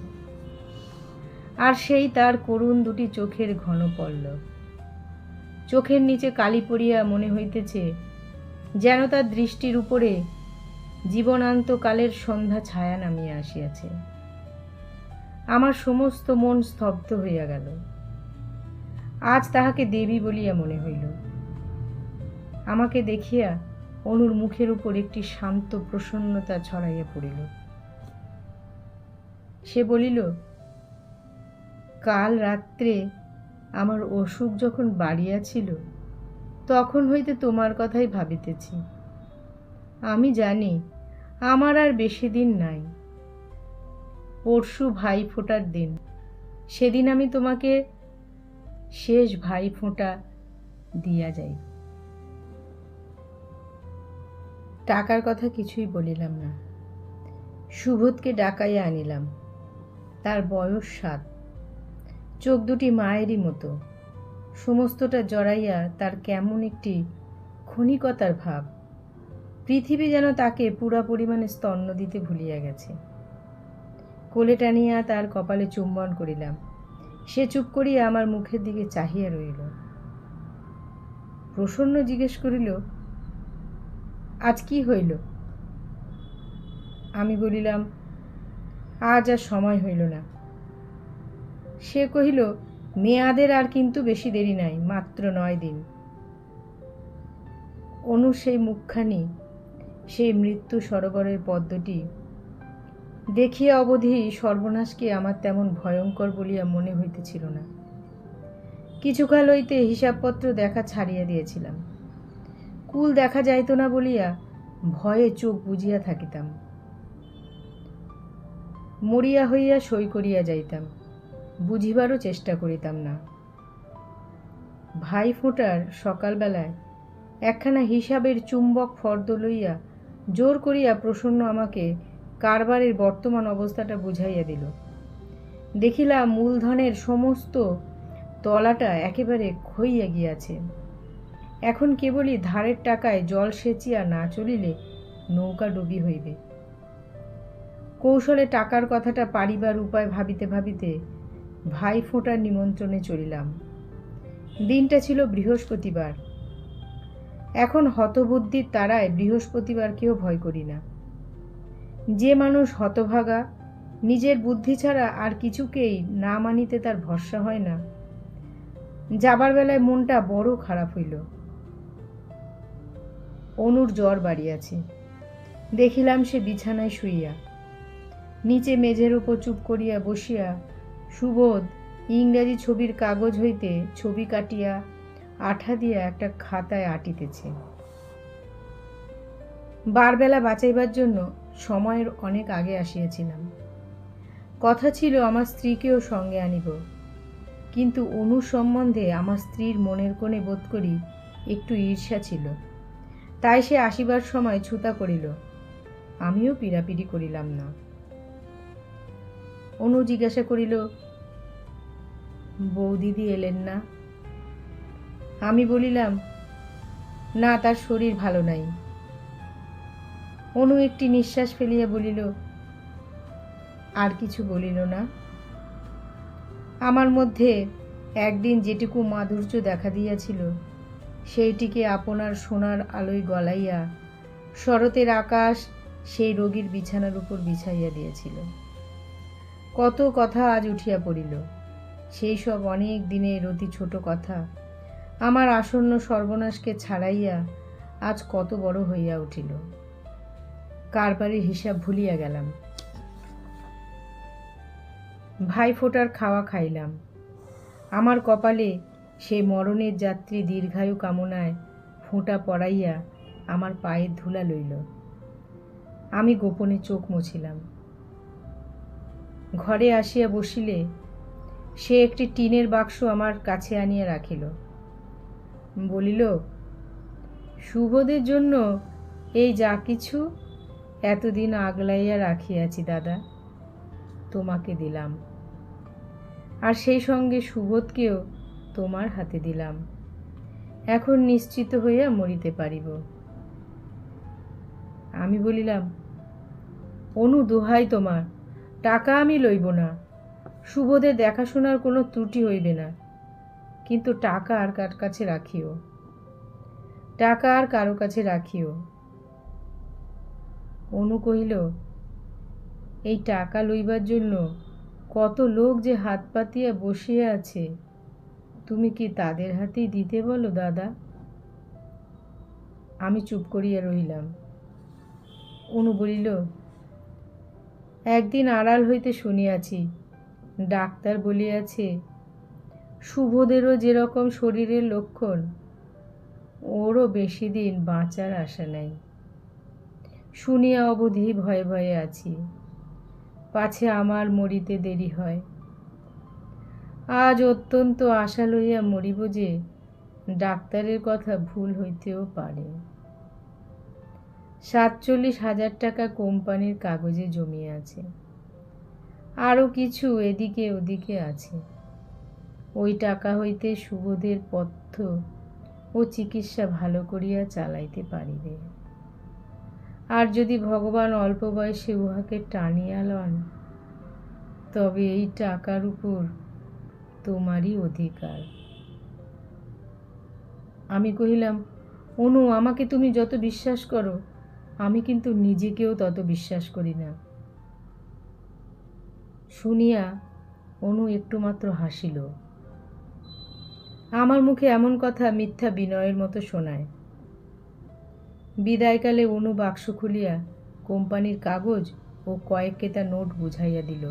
Speaker 1: আর সেই তার করুণ দুটি চোখের ঘন পল্লব, চোখের নিচে কালি পড়িয়া মনে হইতেছে যেন তার দৃষ্টির উপরে জীবনান্তকালের সন্ধ্যা ছায়া নামিয়া আসিয়াছে। আমার সমস্ত মন স্তব্ধ হইয়া গেল। আজ তাহাকে দেবী বলিয়া মনে হইল। আমাকে দেখিয়া অনুর মুখের উপর একটি শান্ত প্রসন্নতা ছড়াইয়া পড়িল। সে বলিল, কাল রাত্রে আমার অসুখ যখন বাড়িয়াছিল তখন হইতে তোমার কথাই ভাবিতেছি। আমি জানি আমার আর বেশি দিন নাই। পরশু ভাই ফোঁটার দিন, সেদিন আমি তোমাকে শেষ ভাই ফোঁটা দিয়া যাই। টাকার কথা কিছুই বলিলাম না। সুবোধকে ডাকাইয়া আনিলাম। তার বয়স 7, চোখ দুটি মায়েরই মতো, সমস্তটা জড়াইয়া তার কেমন একটি ক্ষণিকতার ভাব। পৃথিবী যেন তাকে পুরা পরিমাণে স্তন্য দিতে ভুলিয়া গেছে। কোলে টানিয়া তার কপালে চুম্বন করিলাম। সে চুপ করিয়া আমার মুখের দিকে চাহিয়া রইল। প্রসন্ন জিজ্ঞেস করিল, আজ কি হইল? আমি বলিলাম, আজ আর সময় হইল না। সে কহিল, মেয়াদের আর কিন্তু বেশি দেরি নাই, মাত্র 9 দিন। অনু সেই মুখখানি, সেই মৃত্যু সরোবরের পদ্মটি দেখিয়া অবধি সর্বনাশকে আমার তেমন ভয়ঙ্কর বলিয়া মনে হইতেছিল না। কিছুকাল হইতে হিসাবপত্র দেখা ছাড়িয়া দিয়েছিলাম। কুল দেখা যাইত না বলিয়া ভয়ে চোখ বুজিয়া থাকিতাম। মরিয়া হইয়া সই করিয়া যাইতাম, বুঝিবারও চেষ্টা করিতাম না। ভাই ফোঁটার সকালবেলায় একখানা হিসাবের চুম্বক ফর্দ লইয়া জোর করিয়া প্রসন্ন আমাকে কারবারের বর্তমান অবস্থাটা বুঝাইয়া দিল। দেখিলাম মূলধনের সমস্ত তলাটা একেবারে ক্ষইয়া গিয়াছে। এখন কেবলই ধারের টাকায় জল সেচিয়া না চলিলে নৌকা ডুবি হইবে। কৌশলে টাকার কথাটা পারিবার উপায় ভাবিতে ভাবিতে ভাই ফোঁটার নিমন্ত্রণে চলিলাম। দিনটা ছিল বৃহস্পতিবার। এখন হতবুদ্ধির তারায় বৃহস্পতিবারকেও ভয় করি না। যে মানুষ হতভাগা, নিজের বুদ্ধি ছাড়া আর কিছুকেই না মানিতে তার ভরসা হয় না, যাবার বেলায় মনটা বড় খারাপ হইল। অনুর জ্বর বাড়িয়াছে। দেখিলাম সে বিছানায় শুইয়া। নিচে মেঝের উপর চুপ করিয়া বসিয়া সুবোধ ইংরাজি ছবির কাগজ হইতে ছবি কাটিয়া আঠা দিয়া একটা খাতায় আটিতেছে। বারবেলা বাঁচাইবার জন্য সময়ের অনেক আগে আসিয়াছিলাম। কথা ছিল আমার স্ত্রীকেও সঙ্গে আনিব, কিন্তু অনু সম্বন্ধে আমার স্ত্রীর মনের কোণে বোধ করি একটু ঈর্ষা ছিল। তাই সে আসিবার সময় ছুতা করিল। আমিও পীড়াপিড়ি করিলাম না। অনু জিজ্ঞাসা করিল, বৌদিদি এলেন না? আমি বলিলাম, না, তার শরীর ভালো নাই। অনু একটি নিঃশ্বাস ফেলিয়া বলিল, আর কিছু বলিল না। আমার মধ্যে একদিন যেটুকু মাধুর্য দেখা দিয়াছিল সেইটিকে আপনার সোনার আলোয় গলাইয়া শরতের আকাশ সেই রোগীর বিছানার উপর বিছাইয়া দিয়েছিল। কত কথা আজ উঠিয়া পড়িল। সেই সব অনেক দিনের অতি ছোট কথা আমার আসন্ন সর্বনাশকে ছাড়াইয়া আজ কত বড় হইয়া উঠিল। কারবারের হিসাব ভুলিয়া গেলাম। ভাই ফোঁটার খাওয়া খাইলাম। আমার কপালে সেই মরণের যাত্রী দীর্ঘায়ু কামনায় ফোঁটা পড়াইয়া আমার পায়ের ধুলা লইল। আমি গোপনে চোখ মুছিলাম। ঘরে আসিয়া বসিলে সে একটি টিনের বাক্স আমার কাছে আনিয়া রাখিল। বলিল, সুবোধের জন্য এই যা কিছু এতদিন আগলাইয়া রাখিয়াছি দাদা, তোমাকে দিলাম, আর সেই সঙ্গে সুবোধকেও তোমার হাতে দিলাম। এখন নিশ্চিত হইয়া মরিতে পারিব। আমি বলিলাম, অনু, দোহাই তোমার, টাকা আমি লইব না। শুভদের দেখাশোনার কোনো ত্রুটি হইবে না, কিন্তু টাকা আর কার কাছে রাখিও, টাকা আর কারো কাছে রাখিও। অনু কহিল, এই টাকা লইবার জন্য কত লোক যে হাত পাতিয়া বসিয়া আছে, তুমি কি তাদের হাতেই দিতে বলো দাদা? আমি চুপ করিয়া রহিলাম। অনু বলিল, একদিন আড়াল হইতে শুনিয়াছি, ডাক্তার বলিয়াছে শুভদেরও যেরকম শরীরের লক্ষণ, ওরও বেশি দিন বাঁচার আশা নাই। শুনিয়া অবধি ভয়ে ভয়ে আছি, পাছে আমার মরিতে দেরি হয়। আজ অত্যন্ত আশা লইয়া মরিব যে ডাক্তারের কথা ভুল হইতেও পারে। 47,000 টাকা কোম্পানির কাগজে জমিয়ে আছে, আরও কিছু এদিকে ওদিকে আছে। ওই টাকা হইতে শুভদের পথ্য ও চিকিৎসা ভালো করিয়া চালাইতে পারিবে। আর যদি ভগবান অল্প বয়সে উহাকে টানিয়া লন, তবে এই টাকার উপর তোমারই অধিকার। আমি কহিলাম, অনু, আমাকে তুমি যত বিশ্বাস করো, আমি কিন্তু নিজেকেও তত বিশ্বাস করি না। শুনিয়া অনু একটু মাত্র হাসিল। আমার মুখে এমন কথা মিথ্যা বিনয়ের মতো শোনায়। বিদায়কালে অনু বাক্স খুলিয়া কোম্পানির কাগজ ও কয়েক কেতা নোট বুঝাইয়া দিল।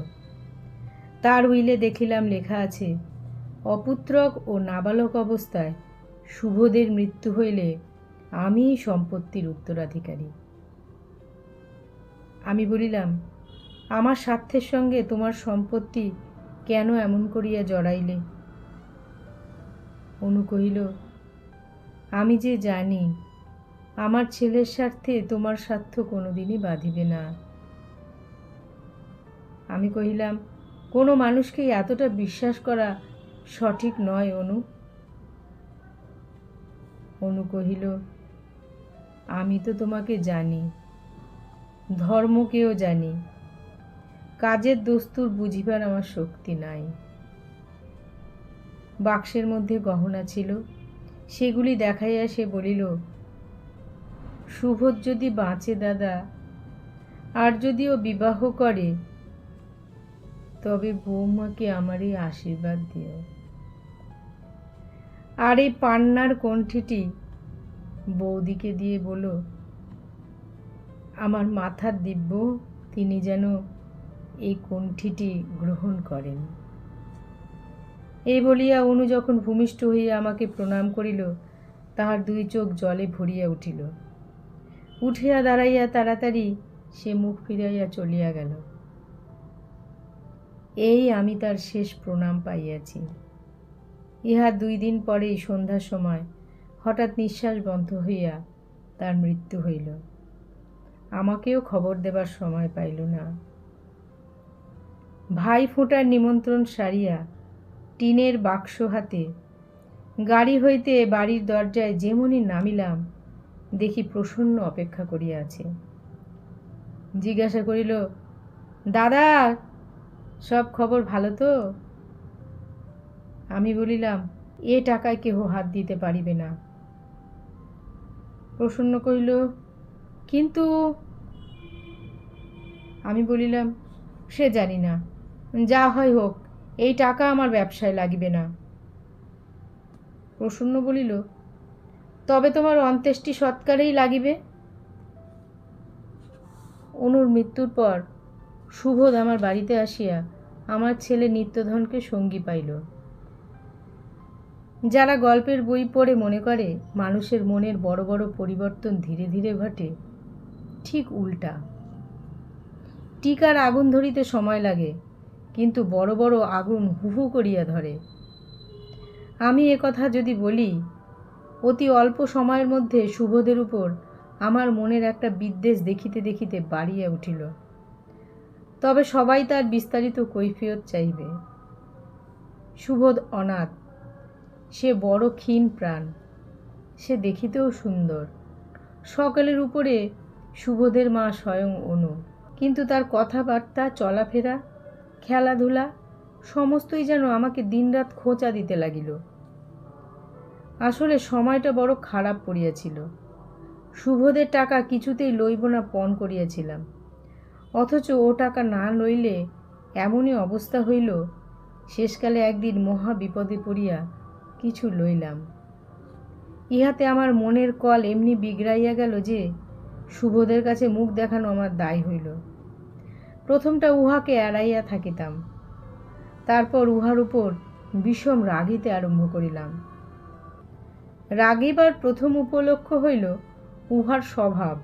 Speaker 1: তার উইলে দেখিলাম লেখা আছে, অপুত্রক ও নাবালক অবস্থায় শুভদের মৃত্যু হইলে আমিই সম্পত্তির উত্তরাধিকারী। আমি বলিলাম, আমার স্বার্থের সঙ্গে তোমার সম্পত্তি কেন এমন করিয়া জড়াইলে? অনু কহিল, আমি যে জানি আমার ছেলের স্বার্থে তোমার স্বার্থ কোনোদিনই বাঁধিবে না। আমি কহিলাম, কোনো মানুষকে এতটা বিশ্বাস করা সঠিক নয় অনু। অনু কহিল, আমি তো তোমাকে জানি, ধর্মকেও জানি, কাজের দস্তুর বুঝিবার আমার শক্তি নাই। বাক্সের মধ্যে গহনা ছিল, সেগুলি দেখাইয়া সে বলিল, শুভর যদি বাঁচে দাদা, আর যদি ও বিবাহ করে, তবে বৌমাকে আমার এই আশীর্বাদ দিও। আর এই পান্নার কণ্ঠিটি বৌদিকে দিয়ে বলো, আমার মাথার দিব্য তিনি যেন এই কণ্ঠিটি গ্রহণ করেন। এই বলিয়া অনু যখন ভূমিষ্ঠ হইয়া আমাকে প্রণাম করিল, তাহার 2 চোখ জলে ভরিয়া উঠিল। উঠিয়া দাঁড়াইয়া তাড়াতাড়ি সে মুখ ফিরাইয়া চলিয়া গেল। এই আমি তার শেষ প্রণাম পাইয়াছি। ইহা 2 দিন পরেই সন্ধ্যার সময় হঠাৎ নিঃশ্বাস বন্ধ হইয়া তার মৃত্যু হইল। আমাকেও খবর দেবার সময় পাইল না। ভাই ফোঁটার নিমন্ত্রণ সারিয়া টিনের বাক্স হাতে গাড়ি হইতে বাড়ির দরজায় যেমনি নামিলাম, দেখি প্রসন্ন অপেক্ষা করিয়া আছে। জিজ্ঞাসা করিল, দাদা, সব খবর ভালো তো? আমি বলিলাম, এ টাকায় কেহ হাত দিতে পারিবে না। প্রসন্ন কহিল, কিন্তু? আমি বলিলাম, সে জানি না, যা হয় হোক, এই টাকা আমার ব্যবসায় লাগিবে না। প্রসন্ন বলিল, তবে তোমার অন্ত্যেষ্টি সৎকারেই লাগিবে। অনুর মৃত্যুর পর শুভদ আমার বাড়িতে আসিয়া আমার ছেলে নিত্যধনকে সঙ্গী পাইল। যারা গল্পের বই পড়ে মনে করে মানুষের মনের বড় বড় পরিবর্তন ধীরে ধীরে ঘটে, ঠিক উল্টা। টিকার আগুন ধরিতে সময় লাগে, কিন্তু বড় বড় আগুন হু হু করিয়া ধরে। আমি একথা যদি বলি, অতি অল্প সময়ের মধ্যে শুভদের উপর আমার মনের একটা বিদ্বেষ দেখিতে দেখিতে বাড়িয়া উঠিল। তবে সবাই তার বিস্তারিত কৈফিয়ত চাইবে। শুভদ অনাথ, সে বড় ক্ষীণ প্রাণ, সে দেখিতেও সুন্দর। সকলের উপরে শুভদের মা স্বয়ং অনু। কিন্তু তার কথাবার্তা, চলাফেরা, খেলাধুলা সমস্তই যেন আমাকে দিনরাত খোঁচা দিতে লাগিল। আসলে সময়টা বড় খারাপ পড়িয়াছিল। শুভদের টাকা কিছুতেই লইব না পণ করিয়াছিলাম, অথচ ও টাকা না লইলে এমনই অবস্থা হইল, শেষকালে একদিন মহা বিপদে পড়িয়া কিছু লইলাম। ইহাতে আমার মনের কল এমনি বিগড়াইয়া গেল যে শুভদের কাছে মুখ দেখানো আমার দায় হইল। প্রথমটা উহাকে এড়াইয়া থাকিতাম, তারপর উহার উপর বিষম রাগিতে আরম্ভ করিলাম। রাগিবার প্রথম উপলক্ষ হইল উহার স্বভাব।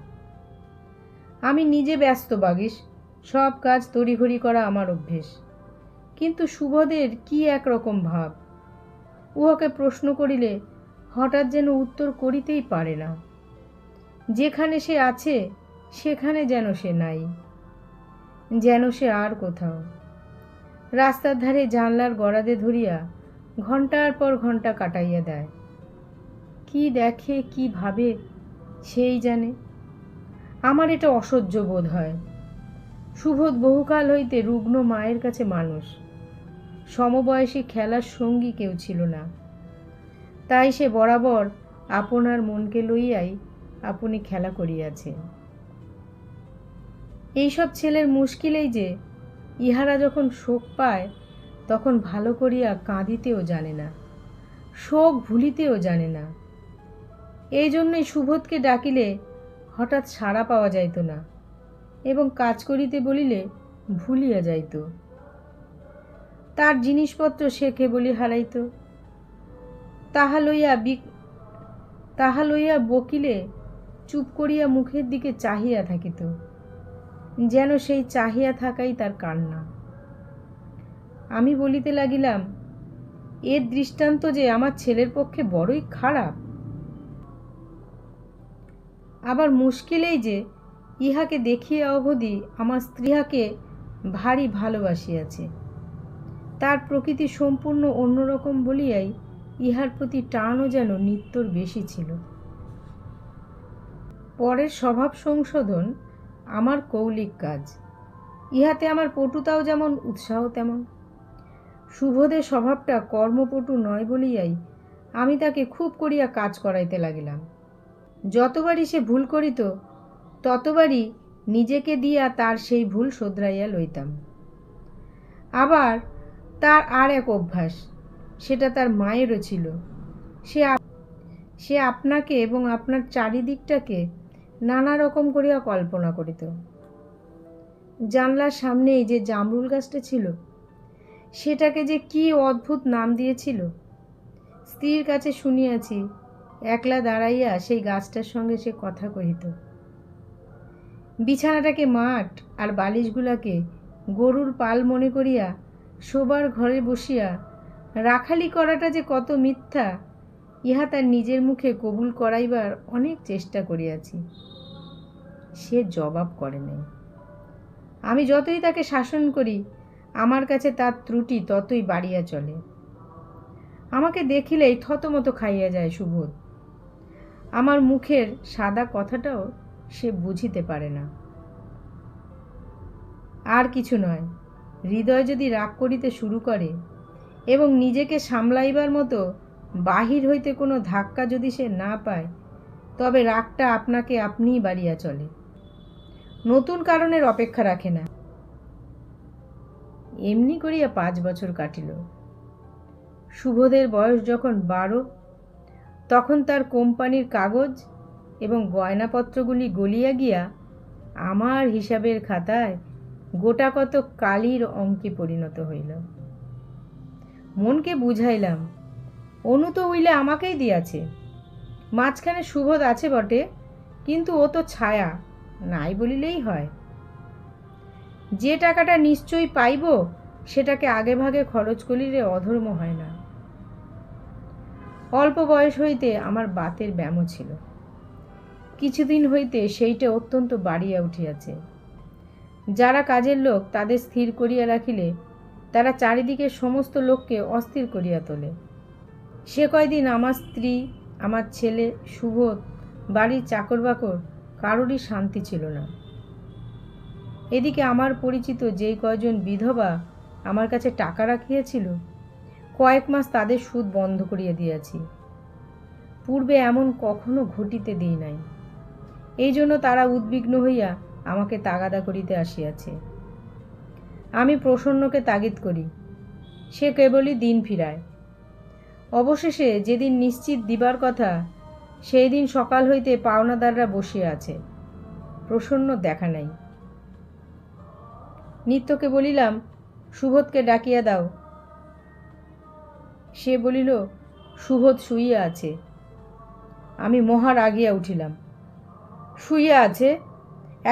Speaker 1: আমি নিজে ব্যস্ত বাগিস, সব কাজ তড়িঘড়ি করা আমার অভ্যেস, কিন্তু শুভদের কি একরকম ভাব। উহাকে প্রশ্ন করিলে হঠাৎ যেন উত্তর করিতেই পারে না। যেখানে সে আছে সেখানে যেন সে নাই, যেন সে আর কোথাও। রাস্তার ধারে জানলার গড়াদে ধরিয়া ঘণ্টার পর ঘণ্টা কাটাইয়া দেয়। কি দেখে, কি ভাবে সেই জানে। আমার এটা অসহ্য বোধ হয়। সুবোধ বহুকাল হইতে রুগ্ন মায়ের কাছে মানুষ, সমবয়সী খেলার সঙ্গী কেউ ছিল না, তাই সে বরাবর আপনার মনকে লইয়াই আপনি খেলা করিয়াছে। এইসব ছেলের মুশকিলেই যে ইহারা যখন শোক পায় তখন ভালো করিয়া কাঁদিতেও জানে না, শোক ভুলিতেও জানে না। এই জন্যই সুবোধকে ডাকিলে হঠাৎ সাড়া পাওয়া যাইত না, এবং কাজ করিতে বলিলে ভুলিয়া যাইত। তার জিনিসপত্র সে কেবলই হারাইত। তাহা লইয়া বকিলে চুপ করিয়া মুখের দিকে চাহিয়া থাকিত, যেন সেই চাহিয়া থাকাই তার কান্না। আমি বলিতে লাগিলাম, এর দৃষ্টান্ত যে আমার ছেলের পক্ষে বড়ই খারাপ। আবার মুশকিলেই যে ইহাকে দেখিয়া অবধি আমার স্ত্রীহাকে ভারী ভালোবাসিয়াছে। তার প্রকৃতি সম্পূর্ণ অন্যরকম বলিয়াই ইহার প্রতি টানও যেন নিত্যর বেশি ছিল। পরের স্বভাব সংশোধন আমার কৌলিক কাজ। ইহাতে আমার পটুতাও যেমন, উৎসাহ তেমন। সুবোধের স্বভাবটা কর্মপটু নয় বলিয়াই আমি তাকে খুব করিয়া কাজ করাইতে লাগিলাম। যতবারই সে ভুল করিত ততবারই নিজেকে দিয়া তার সেই ভুল শোধরাইয়া লইতাম। আবার তার আর এক অভ্যাস, সেটা তার মায়েরও ছিল। সে আপনাকে এবং আপনার চারিদিকটাকে নানা রকম করিয়া কল্পনা করিত। জানলার সামনেই যে জামরুল গাছটা ছিল, সেটাকে যে কি অদ্ভুত নাম দিয়েছিল। স্ত্রীর কাছে শুনিয়াছি, একলা দাঁড়াইয়া সেই গাছটার সঙ্গে সে কথা কহিত। বিছানাটাকে মাঠ আর বালিশগুলাকে গরুর পাল মনে করিয়া শোবার ঘরে বসিয়া রাখালি করাটা যে কত মিথ্যা, ইহা তার নিজের মুখে কবুল করাইবার অনেক চেষ্টা করিয়াছি। সে জবাব করে নাই। আমি যতই তাকে শাসন করি, আমার কাছে তার ত্রুটি ততই বাড়িয়া চলে। আমাকে দেখিলেই থতমত খাইয়া যায় সুবোধ। আমার মুখের সাদা কথাটাও সে বুঝিতে পারে না। আর কিছু নয়, হৃদয় যদি রাগ করিতে শুরু করে এবং নিজেকে সামলাইবার মতো বাহির হইতে কোনো ধাক্কা যদি সে না পায়, তবে রাগটা আপনাকে আপনিই বাড়িয়া চলে, নতুন কারণের অপেক্ষা রাখে না। এমনি করিয়া 5 বছর কাটিল। সুবোধের বয়স যখন 12, তখন তার কোম্পানির কাগজ এবং গয়নাপত্রগুলি গলিয়া গিয়া আমার হিসাবের খাতায় গোটা কত কালির অঙ্কে পরিণত হইল। মনকে বুঝাইলাম, অনু তো উইলে আমাকেই দিয়াছে। মাঝখানে সুবোধ আছে বটে, কিন্তু ও তো ছায়া, নাই বলিলেই হয়। যে টাকাটা নিশ্চয়ই পাইব, সেটাকে আগে ভাগে খরচ করিলে অধর্ম হয় না। অল্প বয়স হইতে আমার বাতের ব্যামো ছিল, কিছুদিন হইতে সেইটা অত্যন্ত বাড়িয়া উঠিয়াছে। যারা কাজের লোক তাদের স্থির করিয়া রাখিলে তারা চারিদিকের সমস্ত লোককে অস্থির করিয়া তোলে। সে কয়দিন আমার স্ত্রী, আমার ছেলে, সুবোধ, বাড়ির চাকর বাকর কারোরই শান্তি ছিল না। এদিকে আমার পরিচিত যেই কয়জন বিধবা আমার কাছে টাকা রাখিয়াছিল, কয়েক মাস তাদের সুদ বন্ধ করিয়া দিয়াছি। পূর্বে এমন কখনো ঘটিতে দিই নাই। এই জন্য তারা উদ্বিগ্ন হইয়া আমাকে তাগাদা করিতে আসিয়াছে। আমি প্রসন্নকে তাগিদ করি, সে কেবলই দিন ফিরায়। অবশেষে যেদিন নিশ্চিত দিবার কথা, সেই দিন সকাল হইতে পাওনাদাররা বসিয়া আছে, প্রসন্ন দেখা নাই। নিত্যকে বলিলাম, সুবোধকে ডাকিয়া দাও। সে বলিল, সুবোধ শুইয়া আছে। আমি মহা রাগিয়া উঠিলাম। শুইয়া আছে?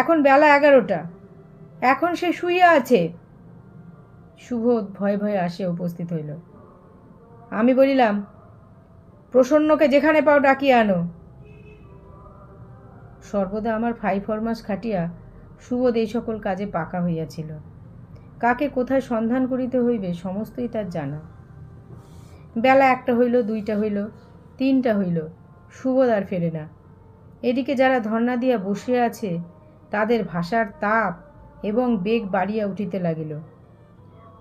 Speaker 1: এখন বেলা 11টা, এখন সে শুইয়া আছে? সুবোধ ভয়ে ভয়ে আসিয়া উপস্থিত হইল। আমি বলিলাম, প্রসন্নকে যেখানে পাও ডাকিয়া আনো। সর্বদা আমার ফাই ফরমাস খাটিয়া সুবোধ এই সকল কাজে পাকা হইয়াছিল। কাকে কোথায় সন্ধান করিতে হইবে সমস্তই তার জানা। বেলা 1টা হইল, 2টা হইল, 3টা হইল, সুবোধ আর ফেরে না। এদিকে যারা ধর্না দিয়া বসিয়া আছে তাদের ভাষার তাপ এবং বেগ বাড়িয়া উঠিতে লাগিল।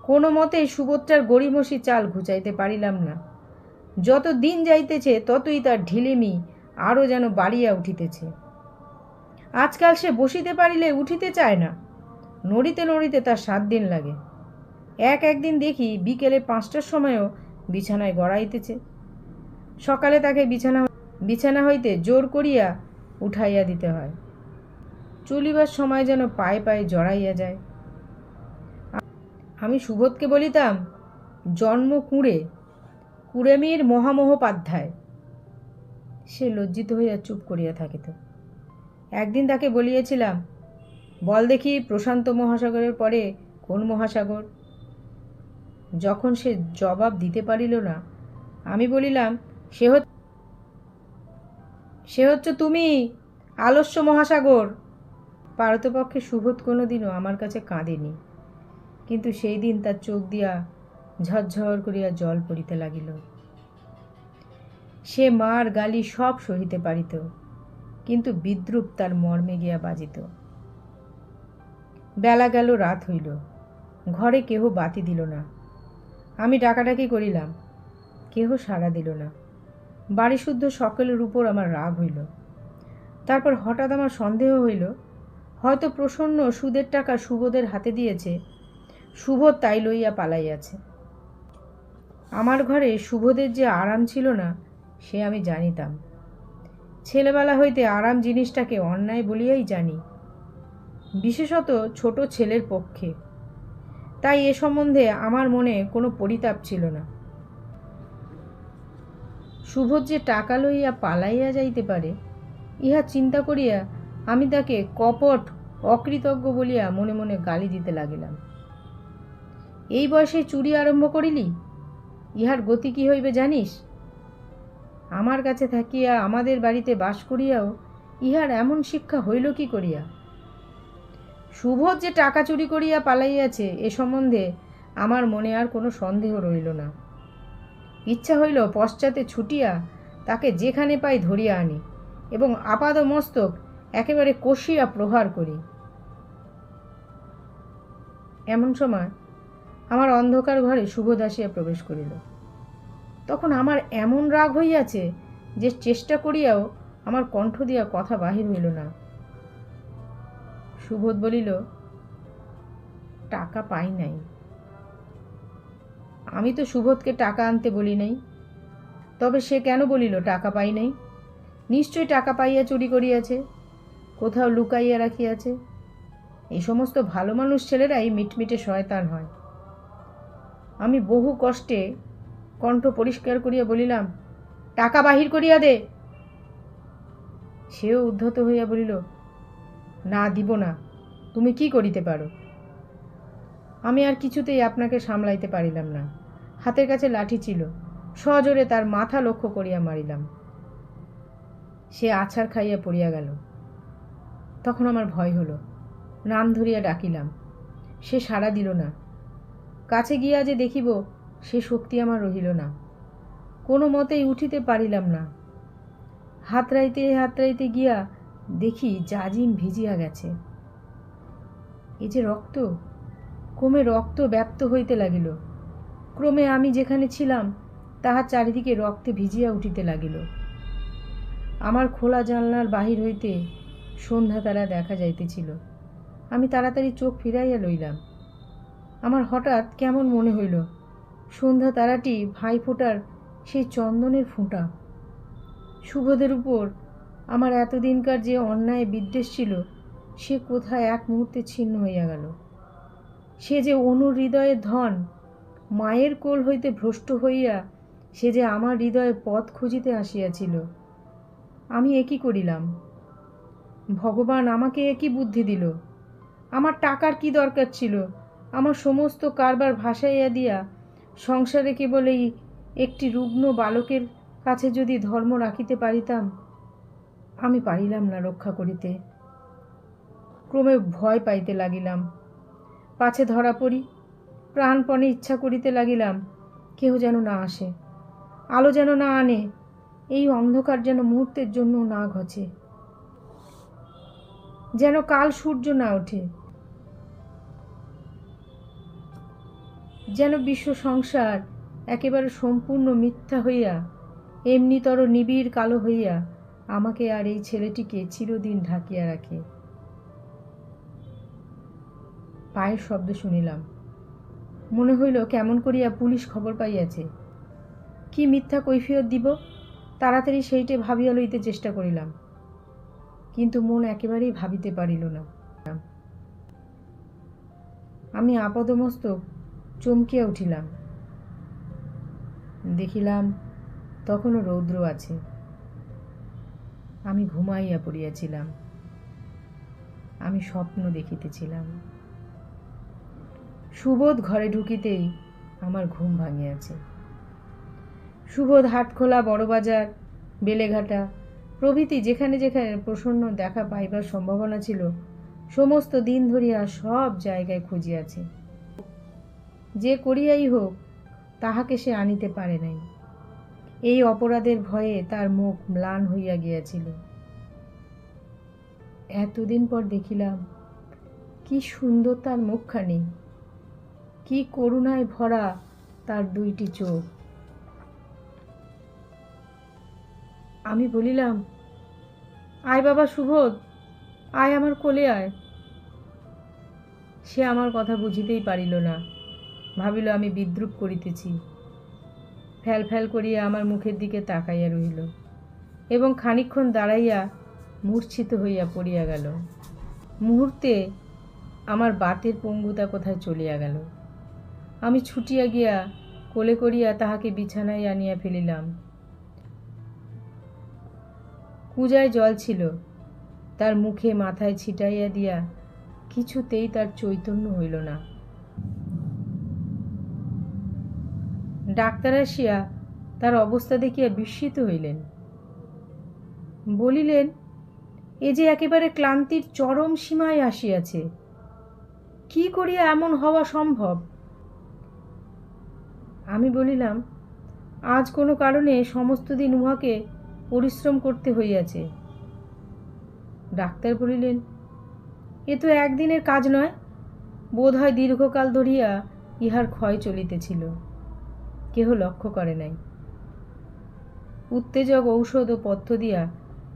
Speaker 1: কোনো মতেই সুবোধটার গড়িমসি চাল ঘুচাইতে পারিলাম না। যত দিন যাইতেছে ততই তার ঢিলেমি আরও যেন বাড়িয়া উঠিতেছে। আজকাল সে বসিতে পারিলে উঠিতে চায় না, নড়িতে নড়িতে তার 7 দিন লাগে। একদিন দেখি বিকেলে 5টার সময়ও বিছানায় গড়াইতেছে। সকালে তাকে বিছানা হইতে জোর করিয়া উঠাইয়া দিতে হয়। চলিবার সময় যেন পায়ে পায়ে জড়াইয়া যায়। আমি সুবোধকে বলিতাম, জন্ম কুড়েমির মহামহোপাধ্যায়। সে লজ্জিত হইয়া চুপ করিয়া থাকিত। একদিন তাকে বলিয়াছিলাম, বল দেখি প্রশান্ত মহাসাগরের পরে কোন মহাসাগর? যখন সে জবাব দিতে পারিল না, আমি বলিলাম, সে হচ্ছে তুমি, আলস্য মহাসাগর। পারতপক্ষে সুবোধ কোনোদিনও আমার কাছে কাঁদেনি, কিন্তু সেই দিন তার চোখ দিয়া ঝরঝর করিয়া জল পড়িতে লাগিল। সে মার গালি সব সহিতে পারিত, কিন্তু বিদ্রূপ তার মর্মে গিয়া বাজিত। বেলা গেল, রাত হইল, ঘরে কেহ বাতি দিল না। আমি ডাকাডাকি করিলাম, কেহ সাড়া দিল না। বাড়ি শুদ্ধ সকলের উপর আমার রাগ হইল। তারপর হঠাৎ আমার সন্দেহ হইল, হয়তো প্রসন্ন সুদের টাকা সুবোধের হাতে দিয়েছে, সুবোধ তাই লইয়া পালাইয়াছে। আমার ঘরে সুবোধের যে আরাম ছিল না সে আমি জানিতাম। ছেলেবেলা হইতে আরাম জিনিসটাকে অন্যায় বলিয়াই জানি, বিশেষত ছোট ছেলের পক্ষে। তাই এ সম্বন্ধে আমার মনে কোনো পরিতাপ ছিল না। সুবোধ যে টাকা লইয়া পালাইয়া যাইতে পারে, ইহা চিন্তা করিয়া আমি তাকে কপট অকৃতজ্ঞ বলিয়া মনে মনে গালি দিতে লাগিলাম। এই বয়সে চুরি আরম্ভ করিলি, ইহার গতি কি হইবে জানিস? আমার কাছে থাকিয়া আমাদের বাড়িতে বাস করিয়াও ইহার এমন শিক্ষা হইল কি করিয়া? সুবোধ যে টাকা চুরি করিয়া পালাইয়াছে এ সম্বন্ধে আমার মনে আর কোনো সন্দেহ রইল না। ইচ্ছা হইল পশ্চাতে ছুটিয়া তাকে যেখানে পাই ধরিয়া আনি এবং আপাদ মস্তক একেবারে কষিয়া প্রহার করি। এমন সময় আমার অন্ধকার ঘরে সুবোধ আসিয়া প্রবেশ করিল। তখন আমার এমন রাগ হইয়াছে যে চেষ্টা করিয়াও আমার কণ্ঠ দিয়া কথা বাহির হইল না। সুবোধ বলিল, টাকা পাই নাই। আমি তো সুবোধকে টাকা আনতে বলি নাই। তবে সে কেন বলিল টাকা পাই নাই? নিশ্চয়ই টাকা পাইয়া চুরি করিয়াছে, কোথাও লুকাইয়া রাখিয়াছে। এই সমস্ত ভালো মানুষ ছেলেরাই মিটমিটে শয়তান হয়। আমি বহু কষ্টে কণ্ঠ পরিষ্কার করিয়া বলিলাম, টাকা বাহির করিয়া দে। সেও উদ্ধত হইয়া বলিল, না, দিব না, তুমি কি করিতে পারো? আমি আর কিছুতেই আপনাকে সামলাইতে পারিলাম না। হাতের কাছে লাঠি ছিল, সজোরে তার মাথা লক্ষ্য করিয়া মারিলাম। সে আছাড় খাইয়া পড়িয়া গেল। তখন আমার ভয় হলো, নাম ধরিয়া ডাকিলাম, সে সাড়া দিল না। কাছে গিয়া যে দেখিব সে শক্তি আমার রহিল না। কোনো মতেই উঠিতে পারিলাম না। হাতড়াইতে গিয়া দেখি জাজিম ভিজিয়া গেছে। এই যে রক্ত, ক্রমে রক্ত ব্যাপ্ত হইতে লাগিল। ক্রমে আমি যেখানে ছিলাম তাহার চারিদিকে রক্তে ভিজিয়া উঠিতে লাগিল। আমার খোলা জানলার বাহির হইতে সন্ধ্যা তারা দেখা যাইতেছিল। আমি তাড়াতাড়ি চোখ ফিরাইয়া লইলাম। আমার হঠাৎ কেমন মনে হইল সন্ধ্যা তারাটি ভাইফোঁটার সেই চন্দনের ফোঁটা। সুবোধের উপর আমার এতদিনকার যে অন্যায় বিদ্বেষ ছিল সে কোথায় এক মুহূর্তে ছিন্ন হইয়া গেল। সে যে অনুর হৃদয়ের ধন, মায়ের কোল হইতে ভ্রষ্ট হইয়া সে যে আমার হৃদয়ে পথ খুঁজিতে আসিয়াছিল। আমি একই করিলাম। ভগবান আমাকে একই বুদ্ধি দিল। আমার টাকার কি দরকার ছিল? আমার সমস্ত কারবার ভাসাইয়া দিয়া সংসারে কেবল এই একটি রুগ্ন বালকের কাছে যদি ধর্ম রাখিতে পারিতাম। আমি পারিলাম না রক্ষা করিতে। ক্রমে ভয় পাইতে লাগিলাম, পাছে ধরা পড়ি। প্রাণপণে ইচ্ছা করিতে লাগিলাম কেহ যেন না আসে, আলো যেন না আনে, এই অন্ধকার যেন মুহূর্তের জন্য না ঘচে, যেন কাল সূর্য না ওঠে, যেন বিশ্ব সংসার একেবারে সম্পূর্ণ মিথ্যা হইয়া এমনিতর নিবিড় কালো হইয়া আমাকে আর এই ছেলেটিকে চিরদিন ঢাকিয়া রাখে। পায়ের শব্দ শুনিলাম। মনে হইল কেমন করিয়া পুলিশ খবর পাইয়াছে। কি মিথ্যা কৈফিয়ত দিব? তাড়াতাড়ি সেইটে ভাবিয়া লইতে চেষ্টা করিলাম, কিন্তু মন একেবারেই ভাবিতে পারিল না। আমি আপদমস্তক চমকিয়া উঠিলাম। দেখিলাম তখনও রৌদ্র আছে। আমি ঘুমাইয়া পড়িয়াছিলাম। আমি স্বপ্ন দেখিতেছিলাম। সুবোধ ঘরে ঢুকিতেই আমার ঘুম ভাঙিয়াছে। সুবোধ হাটখোলা, বড়বাজার, বেলেঘাটা প্রভৃতি যেখানে যেখানে প্রসন্ন দেখা পাইবার সম্ভাবনা ছিল সমস্ত দিন ধরিয়া সব জায়গায় খুঁজিয়াছে। যে করিয়াই হোক তাহাকে সে আনিতে পারে নাই। এই অপরাধের ভয়ে তার মুখ ম্লান হইয়া গিয়াছিল। এতদিন পর দেখিলাম কি সুন্দর তার মুখখানি, কি করুণায় ভরা তার দুইটি চোখ। আমি বলিলাম, আয় বাবা সুবোধ, আয় আমার কোলে আয়। সে আমার কথা বুঝিতেই পারিল না, ভাবিল আমি বিদ্রূপ করিতেছি। ফ্যাল ফ্যাল করিয়া আমার মুখের দিকে তাকাইয়া রহিল এবং খানিকক্ষণ দাঁড়াইয়া মূর্ছিত হইয়া পড়িয়া গেল। মুহূর্তে আমার বাতের পঙ্গুতা কোথায় চলিয়া গেল। আমি ছুটিয়া গিয়া কোলে করিয়া তাহাকে বিছানায় আনিয়া ফেলিলাম। কুজায় জল ছিল, তার মুখে মাথায় ছিটাইয়া দিয়া কিছুতেই তার চৈতন্য হইল না। ডাক্তার আসিয়া তার অবস্থা দেখিয়া বিস্মিত হইলেন। বলিলেন, এ যে একেবারে ক্লান্তির চরম সীমায় আসিয়াছে, কি করিয়া এমন হওয়া সম্ভব? আমি বলিলাম, আজ কোনো কারণে সমস্ত দিন উহাকে পরিশ্রম করতে হইয়াছে। ডাক্তার বলিলেন, এ তো একদিনের কাজ নয়, বোধ হয় দীর্ঘকাল ধরিয়া ইহার ক্ষয় চলিতেছিল, কেহ লক্ষ্য করে নাই। উত্তেজক ঔষধ ও পথ্য দিয়া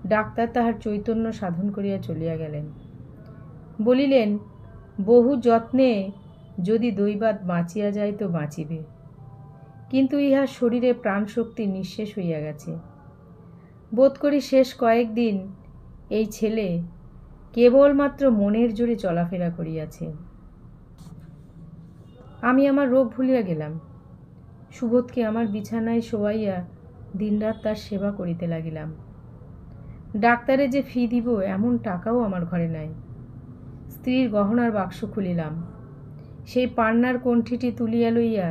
Speaker 1: ডাক্তার তাহার চৈতন্য সাধন করিয়া চলিয়া গেলেন। বলিলেন, বহু যত্নে যদি দৈবাৎ বাঁচিয়া যায় তো বাঁচিবে, কিন্তু ইহার শরীরে প্রাণশক্তি নিঃশেষ হইয়া গেছে। বোধ করি শেষ কয়েকদিন এই ছেলে কেবলমাত্র মনের জোরে চলাফেরা করিয়াছে। আমি আমার রোগ ভুলিয়া গেলাম। সুবোধকে আমার বিছানায় শোয়াইয়া দিনরাত তার সেবা করিতে লাগিলাম। ডাক্তারে যে ফি দিব এমন টাকাও আমার ঘরে নাই। স্ত্রীর গহনার বাক্স খুলিলাম। সেই পান্নার কণ্ঠিটি তুলিয়া লইয়া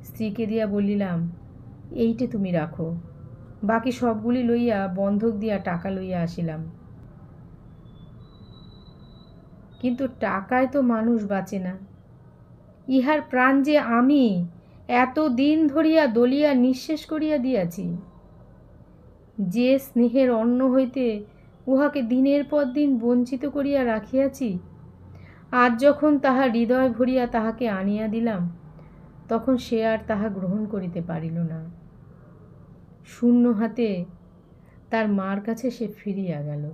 Speaker 1: স্ত্রীকে দিয়া বলিলাম, এইটে তুমি রাখো, বাকি সবগুলি লইয়া বন্ধক দিয়া টাকা লইয়া আসিলাম। কিন্তু টাকায় তো মানুষ বাঁচে না। ইহার প্রাণ যে আমি এত দিন ধরিয়া দলিয়া নিঃশেষ করিয়া দিয়াছি। যে স্নেহের অন্ন হইতে উহাকে দিনের পর দিন বঞ্চিত করিয়া রাখিয়াছি, আজ যখন তাহার হৃদয় ভরিয়া তাহাকে আনিয়া দিলাম, তখন সে আর তাহা গ্রহণ করিতে পারিল না। শূন্য হাতে তার মার কাছে সে ফিরিয়া গেল।